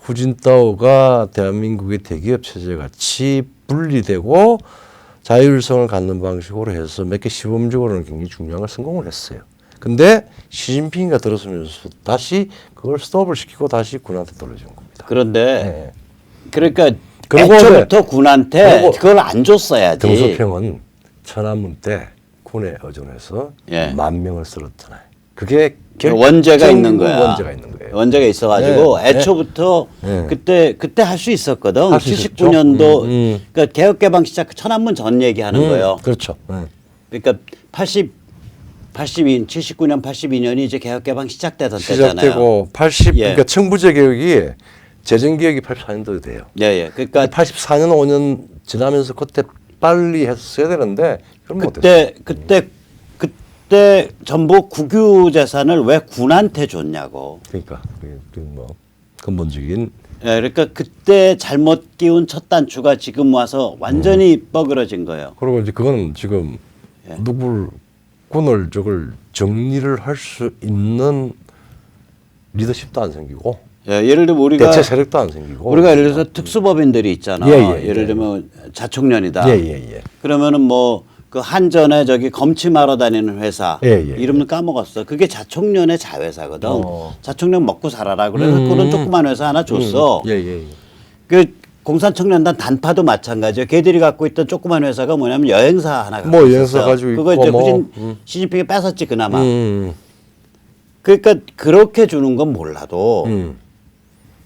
후진타오가 대한민국의 대기업 체제 같이 분리되고 자율성을 갖는 방식으로 해서 몇 개 시범적으로는 굉장히 중요한 걸 성공을 했어요. 근데 시진핑이가 들어서면서 다시 그걸 스톱을 시키고 다시 군한테 돌려준 겁니다. 그런데 네. 그러니까 그리고 애초부터 군한테 그리고 그걸 안 줬어야지. 등소평은 천안문 때 군에 의존해서 예. 10,000명을 쓸었잖아요. 그게 원죄가 있는 거야. 원죄가 있는 거예요. 원죄가 있어가지고 네, 애초부터 네. 그때 할 수 있었거든. 할수 있었죠. 79년도 그러니까 개혁 개방 시작 천안문 전 얘기하는 거예요. 그렇죠. 네. 그러니까 79년 82년이 이제 개혁 개방 시작되던 때잖아요. 시작되고 80 예. 그러니까 청부제 개혁이 재정 개혁이 84년도 돼요. 예. 그러니까 84년 5년 지나면서 그때 빨리 했어야 되는데 그런 못 그때 전부 국유 재산을 왜 군한테 줬냐고. 그러니까 그게 뭐 근본적인 예, 그러니까 그때 잘못 끼운 첫 단추가 지금 와서 완전히 뻐그러진 거예요. 그리고 이제 그거는 지금 예. 누굴 군을 저걸 정리를 할 수 있는 리더십도 안 생기고 예, 예를 들면 우리가 대체 세력도 안 생기고 우리가 예를 들어서 특수법인들이 있잖아. 예를 들면 자총련이다. 예. 그러면은 뭐 그 한전에 저기 검침하러 다니는 회사 예. 이름을 까먹었어. 그게 자총련의 자회사거든. 자총련 먹고 살아라. 그래서 그런 조그만 회사 하나 줬어. 예. 그 공산청년단 단파도 마찬가지예요. 걔들이 갖고 있던 조그만 회사가 뭐냐면 여행사 하나 갖고 뭐 있었어요. 여행사 가지고 그거 있고 이제 뭐, 시진핑이 뺏었지 그나마. 음. 그러니까 그렇게 주는 건 몰라도 음.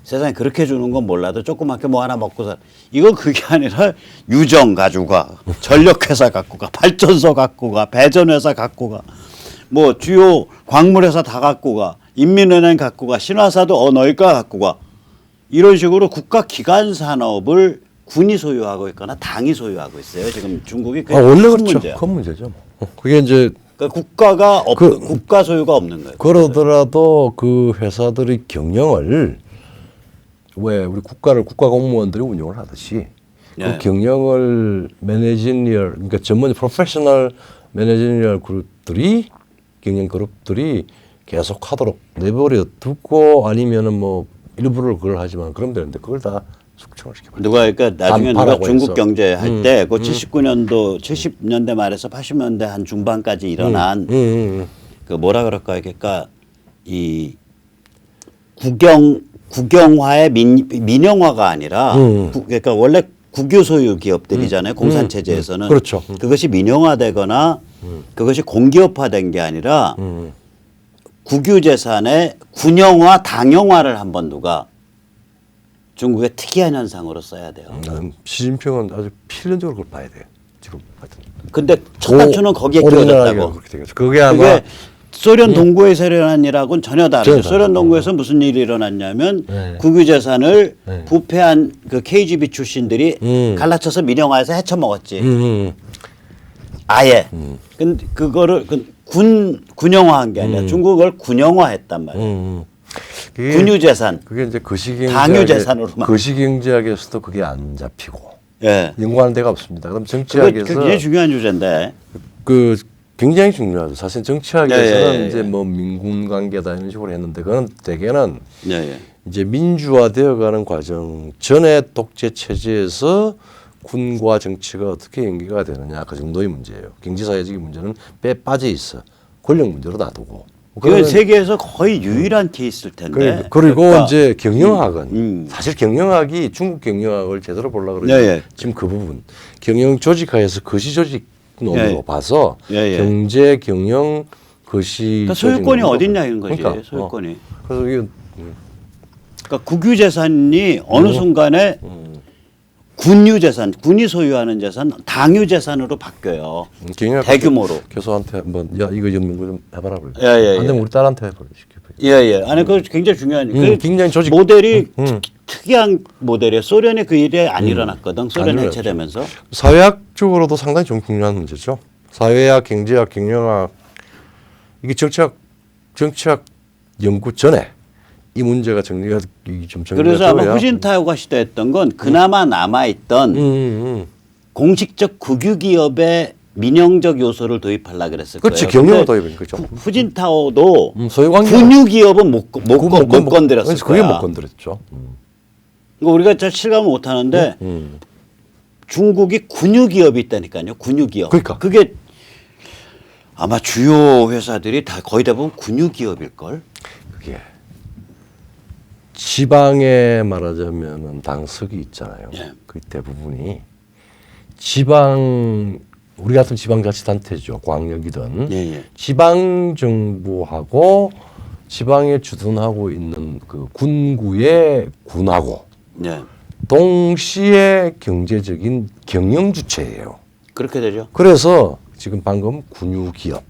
세상에 그렇게 주는 건 몰라도 조그맣게 뭐 하나 먹고 살. 이건 그게 아니라 유정 가지고 가, 전력회사 갖고 가, 발전소 갖고 가, 배전회사 갖고 가, 뭐 주요 광물회사 다 갖고 가, 인민은행 갖고 가, 신화사도 너희가 갖고 가. 이런 식으로 국가 기관 산업을 군이 소유하고 있거나 당이 소유하고 있어요. 지금 중국이 그게 원래 큰 그렇죠. 문제야. 큰 문제죠. 그게 이제 그러니까 국가가 국가 소유가 없는 거예요. 그러더라도 그 회사들의 경영을 왜 우리 국가 공무원들이 운영을 하듯이 네. 그 경영을 매니지니얼 그러니까 전문 프로페셔널 매니지니얼 그룹들이 경영 그룹들이 계속 하도록 내버려 두고 아니면은 뭐 일부를 그걸 하지만 그러면 되는데 그걸 다 숙청을 시켜버려. 누가 그러니까 나중에 누가 반파라고 중국 해서. 경제 할 때 그 79년도 70년대 말에서 80년대 한 중반까지 일어난 그 뭐라 그럴까요? 그러니까 이 국영화의 민영화가 아니라 그러니까 원래 국유 소유 기업들이잖아요. 공산 체제에서는 그렇죠. 그것이 민영화되거나 그것이 공기업화된 게 아니라 국유 재산의 군영화, 당영화를 한번 누가 중국의 특이한 현상으로 써야 돼요. 시진핑은 아주 필연적으로 그걸 봐야 돼요. 지금 하여튼. 근데 첫 단추는 거기에 끼워졌다고. 그렇게 되겠죠. 그게 아마 그게 소련 동구에서 일어난 일하고는 전혀 다르죠. 전혀 소련 동구에서 무슨 일이 일어났냐면 네. 국유 재산을 네. 부패한 그 KGB 출신들이 갈라쳐서 민영화해서 헤쳐먹었지. 아예. 근데 그거를 군영화한 게 아니라 중국을 군영화했단 말이에요. 군유 재산. 그게 이제 당유 재산으로만. 거시경제학에서도 그게 안 잡히고 예. 연구하는 데가 없습니다. 그럼 그게 정치학에서 굉장히 중요한 주제인데. 그 굉장히 중요하죠. 사실 정치학에서는 예. 이제 뭐 민군 관계다 이런 식으로 했는데 그건 대개는 예. 이제 민주화되어가는 과정 전에 독재 체제에서 군과 정치가 어떻게 연계가 되느냐 그 정도의 문제예요. 경제사회적인 문제는 빼 빠져 있어. 권력 문제로 놔두고. 그건 세계에서 거의 유일한 케이스일 텐데. 그리고 그러니까 이제 경영학은 사실 경영학이 중국 경영학을 제대로 보려고 그러면 지금 그 부분 경영 조직화에서 거시 조직 논으로 봐서 경제 경영 거시 그러니까 소유권이 어딨냐 이런 거지. 그러니까, 소유권이. 그래서 이게 그러니까 국유 재산이 어느 순간에 군유 재산, 군이 소유하는 재산, 당유 재산으로 바뀌어요. 경영학 대규모로. 교수한테 한번 야 이거 연구 좀 해봐라 그래. 예. 안 되면 우리 딸한테 해버려 시켜. 예. 아니 그 굉장히 중요한 그 굉장히 조직 모델이 특이한 모델이에요. 소련이 그 일이 안 일어났거든. 소련 안 해체되면서. 사회학적으로도 상당히 좀 중요한 문제죠. 사회학, 경제학, 경영학 이게 정치학 연구 전에 이 문제가 정리가 좀 정리가 그래서 아마 되어야 후진타오가 시도했던 건 그나마 남아있던 공식적 국유기업의 민영적 요소를 도입하려고 그랬을 그렇지, 거예요. 경영을 근데 도입은 거죠. 후진타오도 소유관계 군유기업은 못 건드렸을 그게 거야. 못 건드렸죠. 그러니까 우리가 잘 실감을 못 하는데 중국이 군유기업이 있다니까요. 군유기업. 그러니까. 그게 아마 주요 회사들이 다 거의 대부분 군유기업일걸. 그게 지방에 말하자면은 당석이 있잖아요. 예. 그 대부분이 지방 우리 같은 지방자치단체죠. 광역이든 예. 지방 정부하고 지방에 주둔하고 있는 그 군구의 군하고 네. 동시에 경제적인 경영 주체예요. 그렇게 되죠. 그래서 지금 방금 군유기업,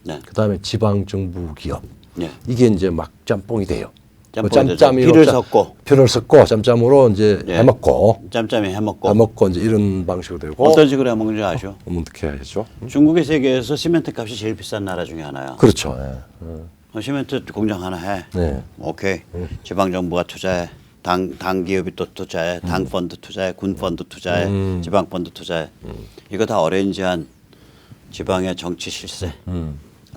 네. 그다음에 지방 정부 기업 네. 이게 이제 막 짬뽕이 돼요. 짬뽕이 되죠. 짬짬이로 피를 섞고. 피를 섞고 짬짬으로 이제 예. 해먹고 짬짬이 해먹고. 이제 이런 방식으로 되고 어떤 식으로 해먹는지 아죠? 어떻게 해야죠? 중국이 세계에서 시멘트 값이 제일 비싼 나라 중에 하나야. 그렇죠. 예. 시멘트 공장 하나 해. 네. 오케이. 지방 정부가 투자해. 당 기업이 또 투자해. 당 펀드 투자해. 군 펀드 투자해. 지방 펀드 투자해. 이거 다 어레인지한 지방의 정치 실세.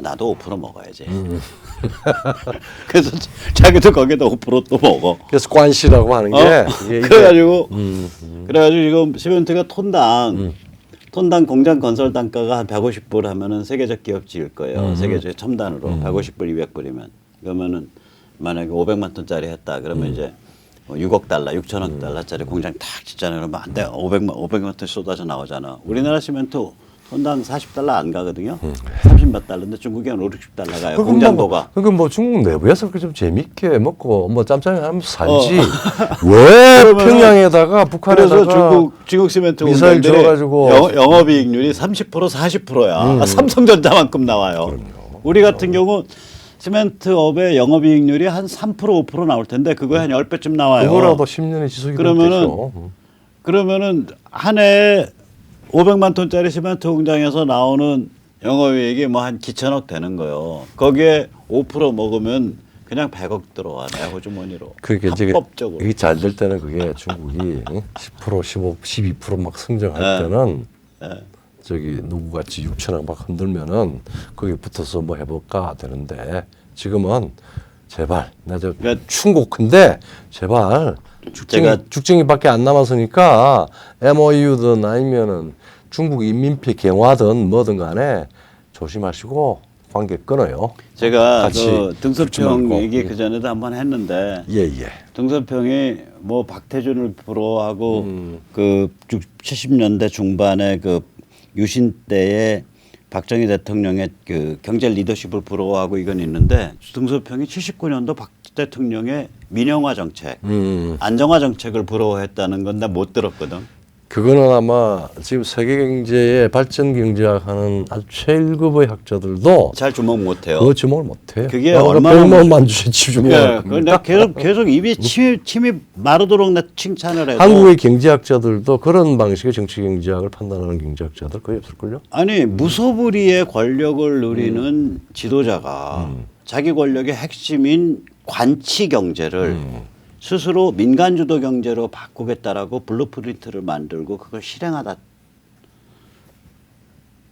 나도 5% 먹어야지. 그래서 자기도 거기다 5%또 먹어. 그래서 관시라고 하는 게 이게 그래가지고 지금 시멘트가 톤당 공장 건설 단가가 한 150불 하면은 세계적 기업지일 거예요. 세계적 첨단으로 150불, 200불이면 그러면은 만약에 500만 톤짜리 했다 그러면 이제 6억 달러, 6천억 달러짜리 공장 탁 짓잖아요. 그러면 안 돼. 500만 톤 쏟아져 나오잖아. 우리나라 시멘트 톤당 40달러 안 가거든요. 30몇 달러인데 중국이 한 5, 60달러 가요. 공장도가. 그러니까 뭐 중국 내부에서 그렇게 좀 재밌게 먹고 뭐 짬짬이 하면서 살지. 왜 평양에다가 북한에다가 그래서 중국 시멘트 미사일 공장들이 줘가지고 영업이익률이 30% 40%야. 삼성전자만큼 나와요. 우리 같은 경우 시멘트업의 영업이익률이 한 3% 5% 나올 텐데 그거 한 10배쯤 나와요. 그거라도 10년의 지속이 그러면은 한 해에 500만 톤짜리 시멘트 공장에서 나오는 영업이익이 뭐 한 기천억 되는 거예요. 거기에 5% 먹으면 그냥 100억 들어와 내 호주머니로. 그게 합법적으로. 이게 잘 될 때는 그게 중국이 10%, 15, 12%막 성장할 때는 저기 누구같이 6천억 막 흔들면은 거기 붙어서 뭐 해볼까 되는데 지금은 제발 나저 충고 큰데 제발 죽쟁이밖에 안 남았으니까 MOU든 아니면은 중국 인민피 경화든 뭐든 간에 조심하시고 관계 끊어요. 제가 같이 그 등소평 얘기 그 전에도 한번 했는데 등소평이 뭐 박태준을 부러워하고 그 70년대 중반에 그 유신 때에 박정희 대통령의 그 경제 리더십을 부러워하고 이건 있는데 등소평이 79년도 박 대통령의 민영화 정책, 안정화 정책을 부러워했다는 건 나 못 들었거든. 그거는 아마 지금 세계 경제의 발전 경제학하는 아주 최일급의 학자들도 잘 주목 못해요. 그거 주목을 못해요. 그게 얼마나 백만만 주주주목을. 내가 계속 입이 침이 마르도록 나 칭찬을 해도 한국의 경제학자들도 그런 방식의 정치 경제학을 판단하는 경제학자들 거의 없을걸요? 아니 무소불위의 권력을 누리는 지도자가 자기 권력의 핵심인 관치 경제를 스스로 민간주도 경제로 바꾸겠다라고 블루프린트를 만들고 그걸 실행하다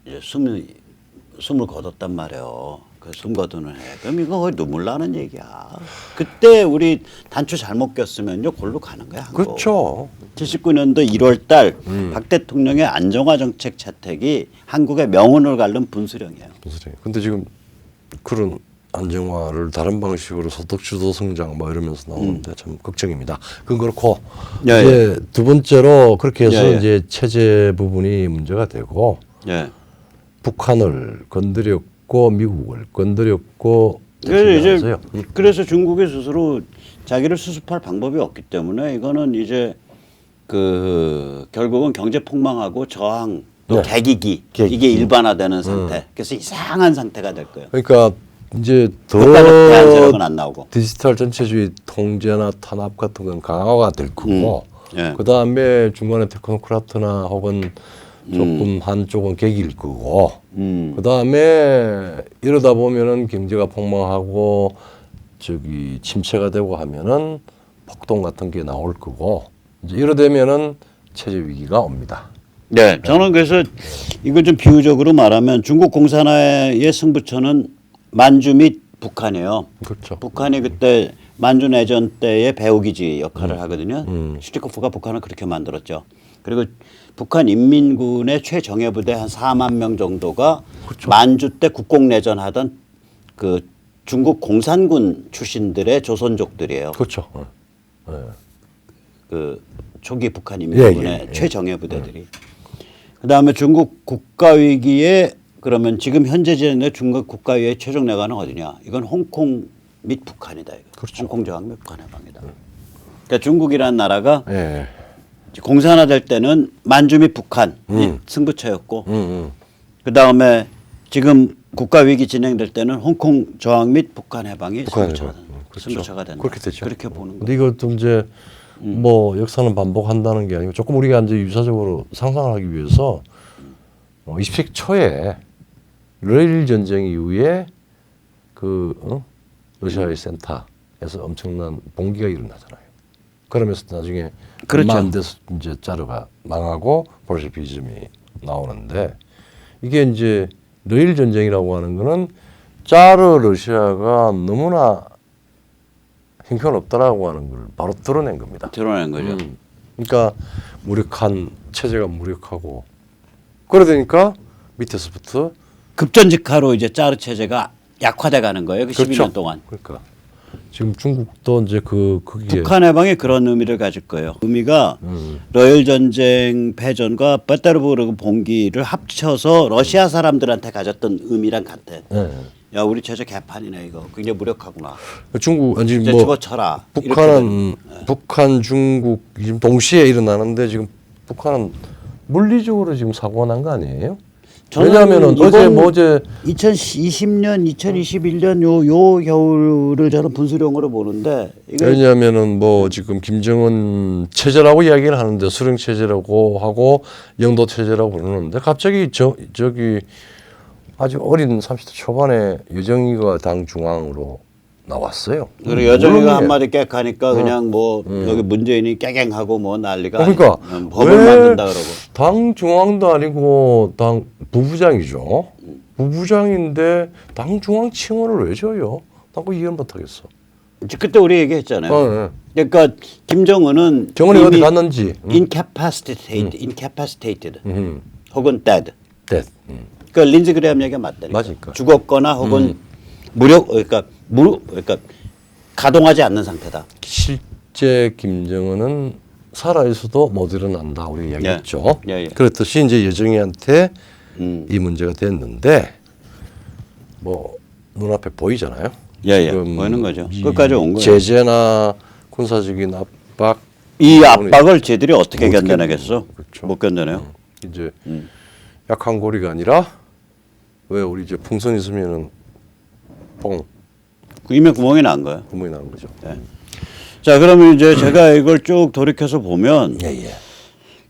이제 숨을 거뒀단 말이에요. 그 숨 거두는 해. 그럼 이거 거의 눈물 나는 얘기야. 그때 우리 단추 잘못 꼈으면요 골로 가는 거야. 한국. 그렇죠. 79년도 1월 달 박 대통령의 안정화 정책 채택이 한국의 명운을 갈른 분수령이에요. 근데 지금 그런 안정화를 다른 방식으로 소득주도 성장 뭐 이러면서 나오는데 참 걱정입니다. 그건 그렇고 이제 두 번째로 그렇게 해서 이제 체제 부분이 문제가 되고 북한을 건드렸고 미국을 건드렸고 그래서 중국이 스스로 자기를 수습할 방법이 없기 때문에 이거는 이제 그 결국은 경제 폭망하고 저항 또 개기기 이게 일반화되는 상태. 그래서 이상한 상태가 될 거예요. 그러니까 이제 더 국가적 대안제력은 안 나오고. 디지털 전체주의 통제나 탄압 같은 건 강화가 될 거고 예. 그 다음에 중간에 테크노크라트나 혹은 조금 한쪽은 개길 거고 그 다음에 이러다 보면은 경제가 폭망하고 저기 침체가 되고 하면은 폭동 같은 게 나올 거고 이제 이러되면은 체제 위기가 옵니다. 네, 저는 그래서 이걸 좀 비유적으로 말하면 중국 공산화의 승부처는 만주 및 북한이에요. 그렇죠. 북한이 그때 만주 내전 때의 배후기지 역할을 하거든요. 슈티코프가 북한을 그렇게 만들었죠. 그리고 북한 인민군의 최정예 부대 한 4만 명 정도가 만주 때 국공내전 하던 그 중국 공산군 출신들의 조선족들이에요. 그렇죠. 그 초기 북한 인민군의 예. 최정예 부대들이. 그다음에 중국 국가위기에 그러면 지금 현재 진행된 중국 국가위기의 최종 내관은 어디냐? 이건 홍콩 및 북한이다. 이거. 그렇죠. 홍콩 저항 및 북한 해방이다. 그러니까 중국이라는 나라가 예. 공산화될 때는 만주 및 북한이 승부처였고 그다음에 지금 국가위기 진행될 때는 홍콩 저항 및 북한 해방이 승부처가, 그렇죠. 승부처가 된다. 그렇게 되죠. 그렇게 보는 근데 이것도 이제 뭐 역사는 반복한다는 게 아니고 조금 우리가 이제 유사적으로 상상을 하기 위해서 20세기 초에 러일 전쟁 이후에 그 러시아의 센터에서 엄청난 봉기가 일어나잖아요. 그러면서 나중에 그렇죠. 얼마 안 돼서 이제 짜르가 망하고 볼셰비즘이 나오는데 이게 이제 러일 전쟁이라고 하는 거는 짜르 러시아가 너무나 형편없다라고 하는 걸 바로 드러낸 겁니다. 드러낸 거죠. 그러니까 무력한 체제가 무력하고 그러다니까 밑에서부터 급전직하로 이제 짜르 체제가 약화돼 가는 거예요. 그 그렇죠. 12년 동안. 그러니까 지금 중국도 이제 거기에 북한 해방이 그런 의미를 가질 거예요. 의미가 러일 전쟁 패전과 페테르부르크 봉기를 합쳐서 러시아 사람들한테 가졌던 의미랑 같아. 네. 야, 우리 체제 개판이네 이거. 굉장히 무력하구나. 중국 아니 이제 뭐 집어쳐라. 북한은 북한 중국 지금 동시에 일어나는데 지금 북한은 물리적으로 지금 사고가 난 거 아니에요? 왜냐하면은 어제 2020년, 2021년 요 겨울을 저는 분수령으로 보는데 이게 왜냐하면은 뭐 지금 김정은 체제라고 이야기를 하는데 수령 체제라고 하고 영도 체제라고 부르는데 갑자기 저기 아주 어린 30대 초반에 여정이가 당 중앙으로 나왔어요. 그리고 여정이가 한마디 깨하니까 그냥 뭐 여기 문재인이 깨갱하고 뭐 난리가 그러니까 법을 만든다 그러고. 당 중앙도 아니고 당 부부장이죠. 부부장인데 당 중앙 칭호를 왜 줘요? 난 그거 이해 못하겠어. 그때 우리 얘기했잖아요. 그러니까 김정은은 정은이 어디 이미 갔는지. incapacitated 혹은 dead. 네. 그러니까 린즈 그레함 얘기가 맞다니까. 맞으니까. 죽었거나 혹은 그러니까 가동하지 않는 상태다. 실제 김정은은 살아 있어도 못 일어난다 우리 이야기했죠. 예, 예. 그렇듯이 이제 여정이한테 이 문제가 됐는데 뭐 눈앞에 보이잖아요. 예, 지금 보이는 거죠. 끝까지 온 거예요. 제재나 군사적인 압박 이 압박을 쟤들이 어떻게 못 견뎌내겠어? 그렇죠. 못 견뎌내요. 이제 약한 고리가 아니라 왜 우리 이제 풍선 있으면은 뽕 이미 구멍이 난 거예요. 구멍이 나는 거죠. 자, 그러면 이제 제가 이걸 쭉 돌이켜서 보면 예예.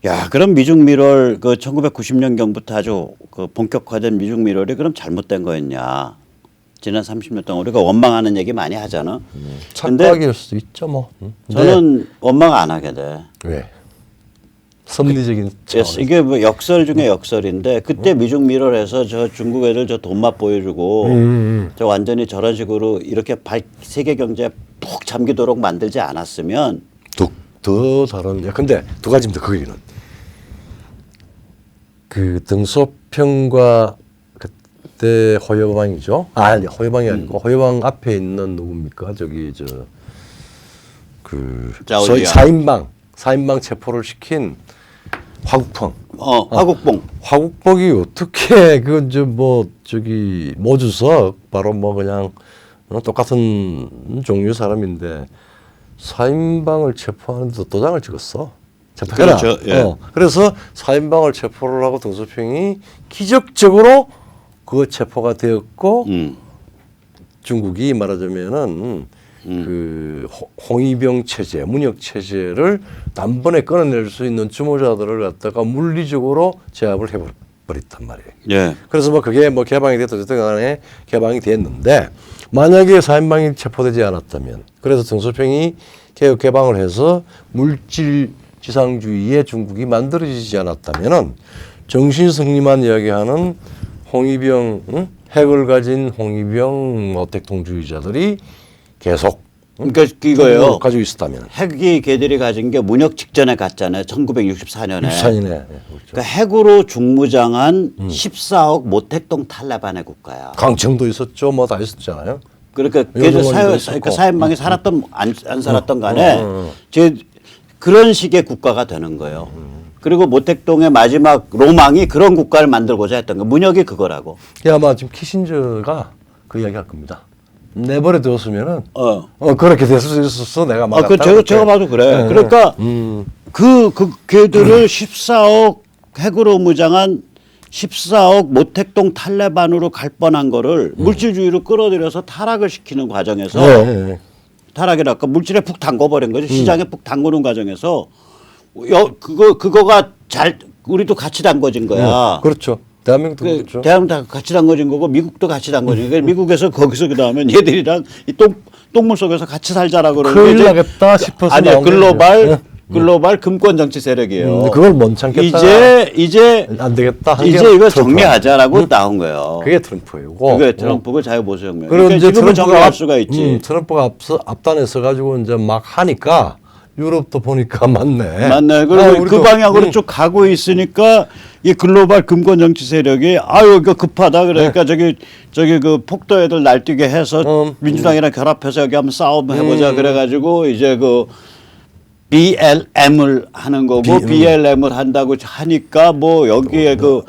야, 그럼 미중 밀월 그 1990년경부터 아주 그 본격화된 미중 밀월이 그럼 잘못된 거였냐? 지난 30년 동안 우리가 원망하는 얘기 많이 하잖아. 착각일 수도 있죠 뭐. 저는 원망 안 하게 돼. 왜? 섭리적인 차원에서. 이게 뭐 역설 중에 역설인데 그때 미중 밀월해서 저 중국 애들 저 돈맛 보여주고 저 완전히 저런 식으로 이렇게 세계 경제에 푹 잠기도록 만들지 않았으면 더 다른. 야, 근데 두 가지입니다. 그 얘기는 그 등소평과 그때 호여방이죠. 아니 호여방이 아니고 호여방 앞에 있는 누굽니까? 저기 그 소위 사인방 체포를 시킨 화국펑. 화국봉. 화국봉이 어떻게 저기 모주석 바로 뭐 그냥 똑같은 종류 사람인데 사인방을 체포하는데도 도장을 찍었어. 체포해라. 그렇죠. 예. 그래서 사인방을 체포를 하고 등소평이 기적적으로 그 체포가 되었고 중국이 말하자면은 그 홍위병 체제, 문역 체제를 단번에 끊어낼 수 있는 주모자들을 갖다가 물리적으로 제압을 해버렸단 말이에요. 예. 그래서 뭐 그게 뭐 개방이 됐든 어쨌든 간에 개방이 됐는데 만약에 4인방이 체포되지 않았다면 그래서 정소평이 개혁 개방을 해서 물질 지상주의의 중국이 만들어지지 않았다면은 정신승리만 이야기하는 홍위병 핵을 가진 홍위병 어택통주의자들이 계속 그러니까 이거예요. 가지고 있었다면 핵이 걔들이 가진 게 문역 직전에 갔잖아요. 1964년에. 64년에 그렇죠. 그러니까 핵으로 중무장한 14억 모택동 탈레반의 국가야. 강청도 있었죠. 뭐 다 있었잖아요. 그러니까 걔들 요정원도 있었고. 사인방이 살았던 안 살았던 간에 제 그런 식의 국가가 되는 거예요. 그리고 모택동의 마지막 로망이 그런 국가를 만들고자 했던 거. 문역이 그거라고. 아마 지금 키신저가 그 이야기할 겁니다. 내버려 두었으면은 그렇게 됐을 수 있었어. 내가 아, 그 제가 봐도 그래. 그러니까 그 걔들을 14억 핵으로 무장한 14억 모택동 탈레반으로 갈 뻔한 거를 물질주의로 끌어들여서 타락을 시키는 과정에서 타락이랄까 물질에 푹 담궈버린 거죠. 시장에 푹 담그는 과정에서 그거가 잘 우리도 같이 담궈진 거야. 그렇죠. 대한민국도 그렇죠. 대한민국 다 같이 담궈진 거고 미국도 같이 담궈진 거고 미국에서 거기서 그다음에 얘들이랑 이 똥물 속에서 같이 살자라고 그러는 큰일 게 나겠다 싶어서 아니요 나온 글로벌 금권 정치 세력이에요. 그걸 못 참겠다. 이제 안 되겠다. 이제 이거 정리하자라고 나온 거예요. 그게 트럼프예요. 그게 트럼프고 자유보수혁명. 그리고 그러니까 이제 지금은 정리할 수가 있지. 트럼프가 앞단에 서가지고 이제 막 하니까 유럽도 보니까 맞네. 맞네. 그리고 그 방향으로 쭉 가고 있으니까 이 글로벌 금권 정치 세력이 아유 이거 급하다 그러니까 저기 그 폭도 애들 날뛰게 해서 민주당이랑 결합해서 여기 한번 싸움 해보자 그래가지고 이제 그 BLM을 하는 거고 BLM을 한다고 하니까 뭐 여기에 그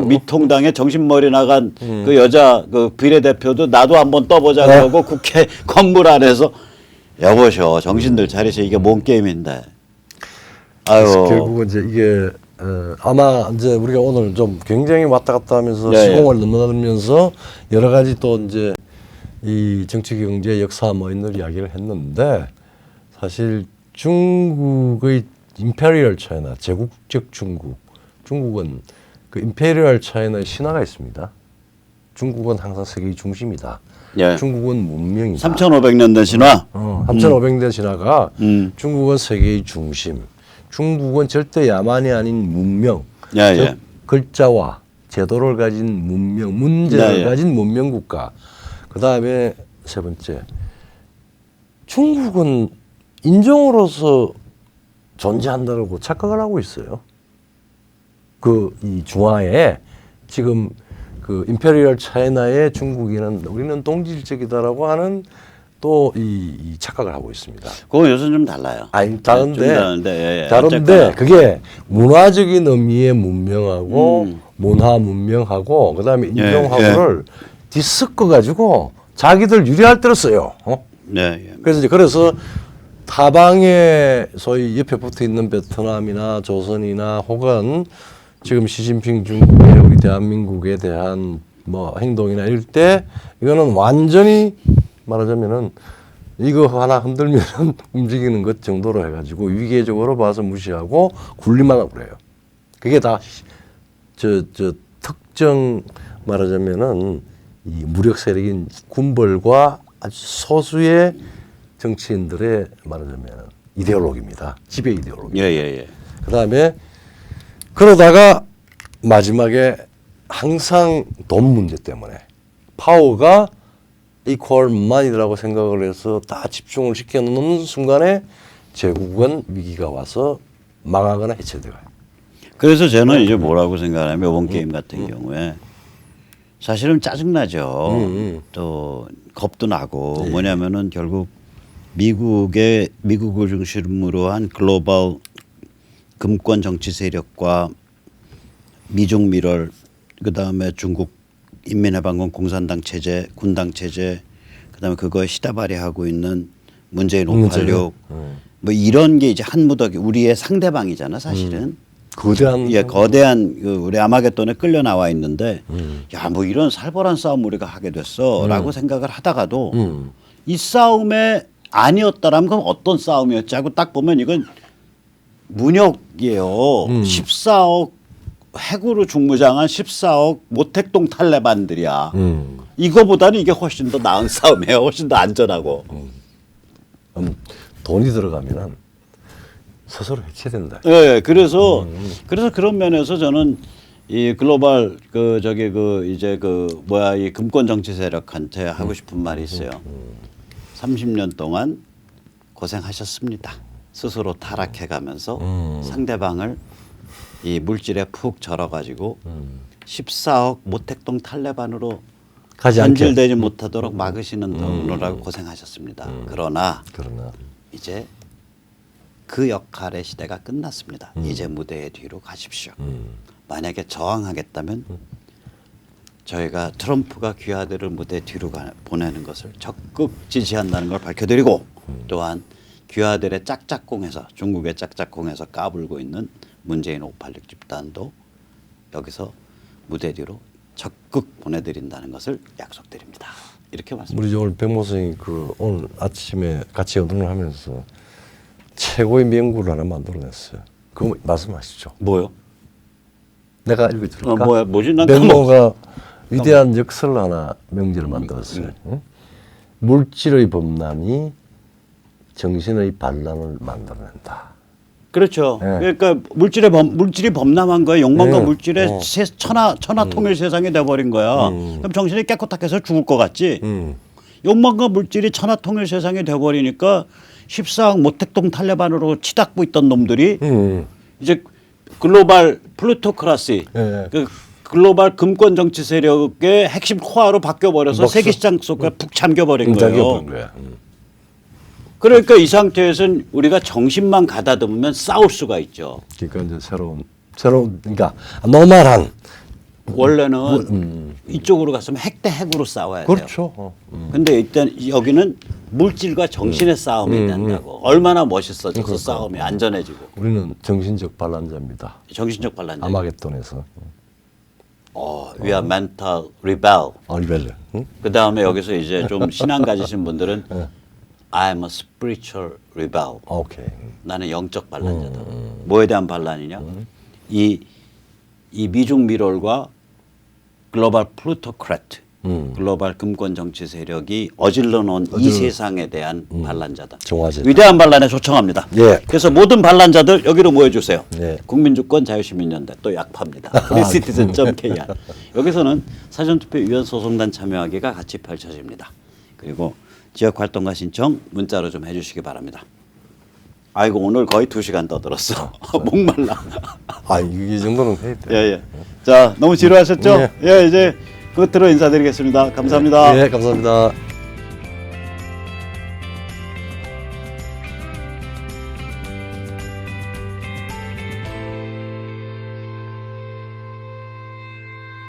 미통당의 정신머리 나간 그 여자 그 비례대표도 나도 한번 떠보자 그러고 국회 건물 안에서 여보셔 정신들 차리세요. 이게 뭔 게임인데. 아유. 결국은 이제 이게 아마 이제 우리가 오늘 좀 굉장히 왔다 갔다 하면서 네, 시공을 넘나들면서 여러 가지 또 이제 이 정치 경제 역사 뭐 이런 이야기를 했는데 사실 중국의 임페리얼 차이나 제국적 중국은 그 임페리얼 차이나의 신화가 있습니다. 중국은 항상 세계의 중심이다. 예. 중국은 문명이다. 3,500년 된 신화. 3,500년 신화가 중국은 세계의 중심. 중국은 절대 야만이 아닌 문명. 즉 글자와 제도를 가진 문명, 문제를 가진 문명 국가. 그 다음에 세 번째, 중국은 인종으로서 존재한다고 착각을 하고 있어요. 이 중화에 지금 그 임페리얼 차이나의 중국인은 우리는 동질적이다라고 하는 또 이 착각을 하고 있습니다. 그거 요즘 좀 달라요. 아니 다른데 어쨌거나. 그게 문화적인 의미의 문명하고 문화 문명하고 그다음에 인종하고를 뒤섞어 가지고 자기들 유리할 대로 써요. 그래서 타방에 소위 옆에 붙어 있는 베트남이나 조선이나 혹은 지금 시진핑 중국의 우리 대한민국에 대한 뭐 행동이나 이럴 때 이거는 완전히 말하자면은 이거 하나 흔들면은 움직이는 것 정도로 해가지고 위계적으로 봐서 무시하고 굴리만 하고 그래요. 그게 다 특정 말하자면은 이 무력 세력인 군벌과 아주 소수의 정치인들의 말하자면 이데올로기입니다. 지배 이데올로기. 그다음에 그러다가 마지막에 항상 돈 문제 때문에 파워가 이퀄 마니라고 생각을 해서 다 집중을 시켜놓는 순간에 제국은 위기가 와서 망하거나 해체돼가요. 그래서 저는 이제 뭐라고 생각하냐면 이번 게임 같은 경우에 사실은 짜증나죠. 또 겁도 나고 뭐냐면은 결국 미국을 중심으로 한 글로벌 금권 정치 세력과 미중 밀월 그다음에 중국 인민해방군 공산당 체제, 군당 체제, 그다음에 그거에 시다발이하고 있는 문재인 586 뭐 이런 게 이제 한 무더기 우리의 상대방이잖아 사실은. 거대한 거대한 그 우리 아마겟돈에 끌려 나와 있는데 야 뭐 이런 살벌한 싸움 우리가 하게 됐어라고 생각을 하다가도 이 싸움에 아니었다라면 그럼 어떤 싸움이었지 하고 딱 보면 이건 문혁이에요. 14억 핵으로 중무장한 14억 모택동 탈레반들이야. 이거보다는 이게 훨씬 더 나은 싸움이에요. 훨씬 더 안전하고. 돈이 들어가면은 스스로 해체된다. 예, 그래서 그런 면에서 저는 이 글로벌 그 저기 그 이제 그 뭐야 이 금권 정치 세력한테 하고 싶은 말이 있어요. 30년 동안 고생하셨습니다. 스스로 타락해가면서 상대방을 이 물질에 푹 절어가지고 14억 모택동 탈레반으로 가지 않게. 변질되지 못하도록 막으시는 분이라고 고생하셨습니다. 그러나 이제 그 역할의 시대가 끝났습니다. 이제 무대의 뒤로 가십시오. 만약에 저항하겠다면 저희가 트럼프가 귀하들을 무대 뒤로 보내는 것을 적극 지지한다는 걸 밝혀드리고 또한 귀하들의 짝짝꿍에서 중국의 짝짝꿍에서 까불고 있는 문재인 586 집단도 여기서 무대 뒤로 적극 보내드린다는 것을 약속드립니다. 이렇게 말씀드립니다. 우리 오늘 백모 선생님 그 오늘 아침에 같이 의논을 하면서 최고의 명구를 하나 만들어냈어요. 그거 말씀하시죠. 뭐요? 내가 읽어드릴까? 뭐지? 난 백모가 위대한 역설 하나 명제를 만들었어요. 응? 물질의 범람이 정신의 반란을 만들어낸다. 그렇죠. 네. 그러니까 물질이 범람한 거야. 욕망과 네. 물질의 천하 통일 세상이 돼버린 거야. 그럼 정신이 깨끗하게서 죽을 것 같지. 욕망과 물질이 천하 통일 세상이 돼버리니까 14억 모택동 탈레반으로 치닫고 있던 놈들이 이제 글로벌 플루토크라시, 네. 그 글로벌 금권 정치 세력의 핵심 코어로 바뀌어버려서 세계 시장 속에 푹 잠겨버린 거예요. 잠겨버린 거야. 그러니까 이 상태에서는 우리가 정신만 가다듬으면 싸울 수가 있죠. 그러니까 이제 새로운 그러니까 노말한 원래는 이쪽으로 갔으면 핵 대 핵으로 싸워야 돼요. 그렇죠. 근데 일단 여기는 물질과 정신의 싸움이 된다고. 얼마나 멋있어져서 싸움이 안전해지고. 우리는 정신적 반란자입니다. 정신적 반란자. 아마겟돈에서 We are mental rebel. 리벨. 응? 그 다음에 여기서 이제 좀 신앙 가지신 분들은 I am a spiritual rebel. 오케이. 나는 영적 반란자다. 뭐에 대한 반란이냐? 이 미중 미롤과 글로벌 플루토크래트, 글로벌 금권 정치 세력이 어질러 놓은 이 세상에 대한 반란자다. 정화제다. 위대한 반란에 초청합니다. 예. 그래서 모든 반란자들 여기로 모여주세요. 예. 국민주권 자유시민연대 또 약파입니다. 프리시티즌.kr 여기서는 사전투표 위원 소송단 참여하기가 같이 펼쳐집니다. 그리고 지역 활동가 신청 문자로 좀 해주시기 바랍니다. 아이고 오늘 거의 2시간 떠들었어. 목말라. 이 정도는 해야 돼. 예. 자 너무 지루하셨죠? 예 이제 끝으로 인사드리겠습니다. 감사합니다. 예, 감사합니다.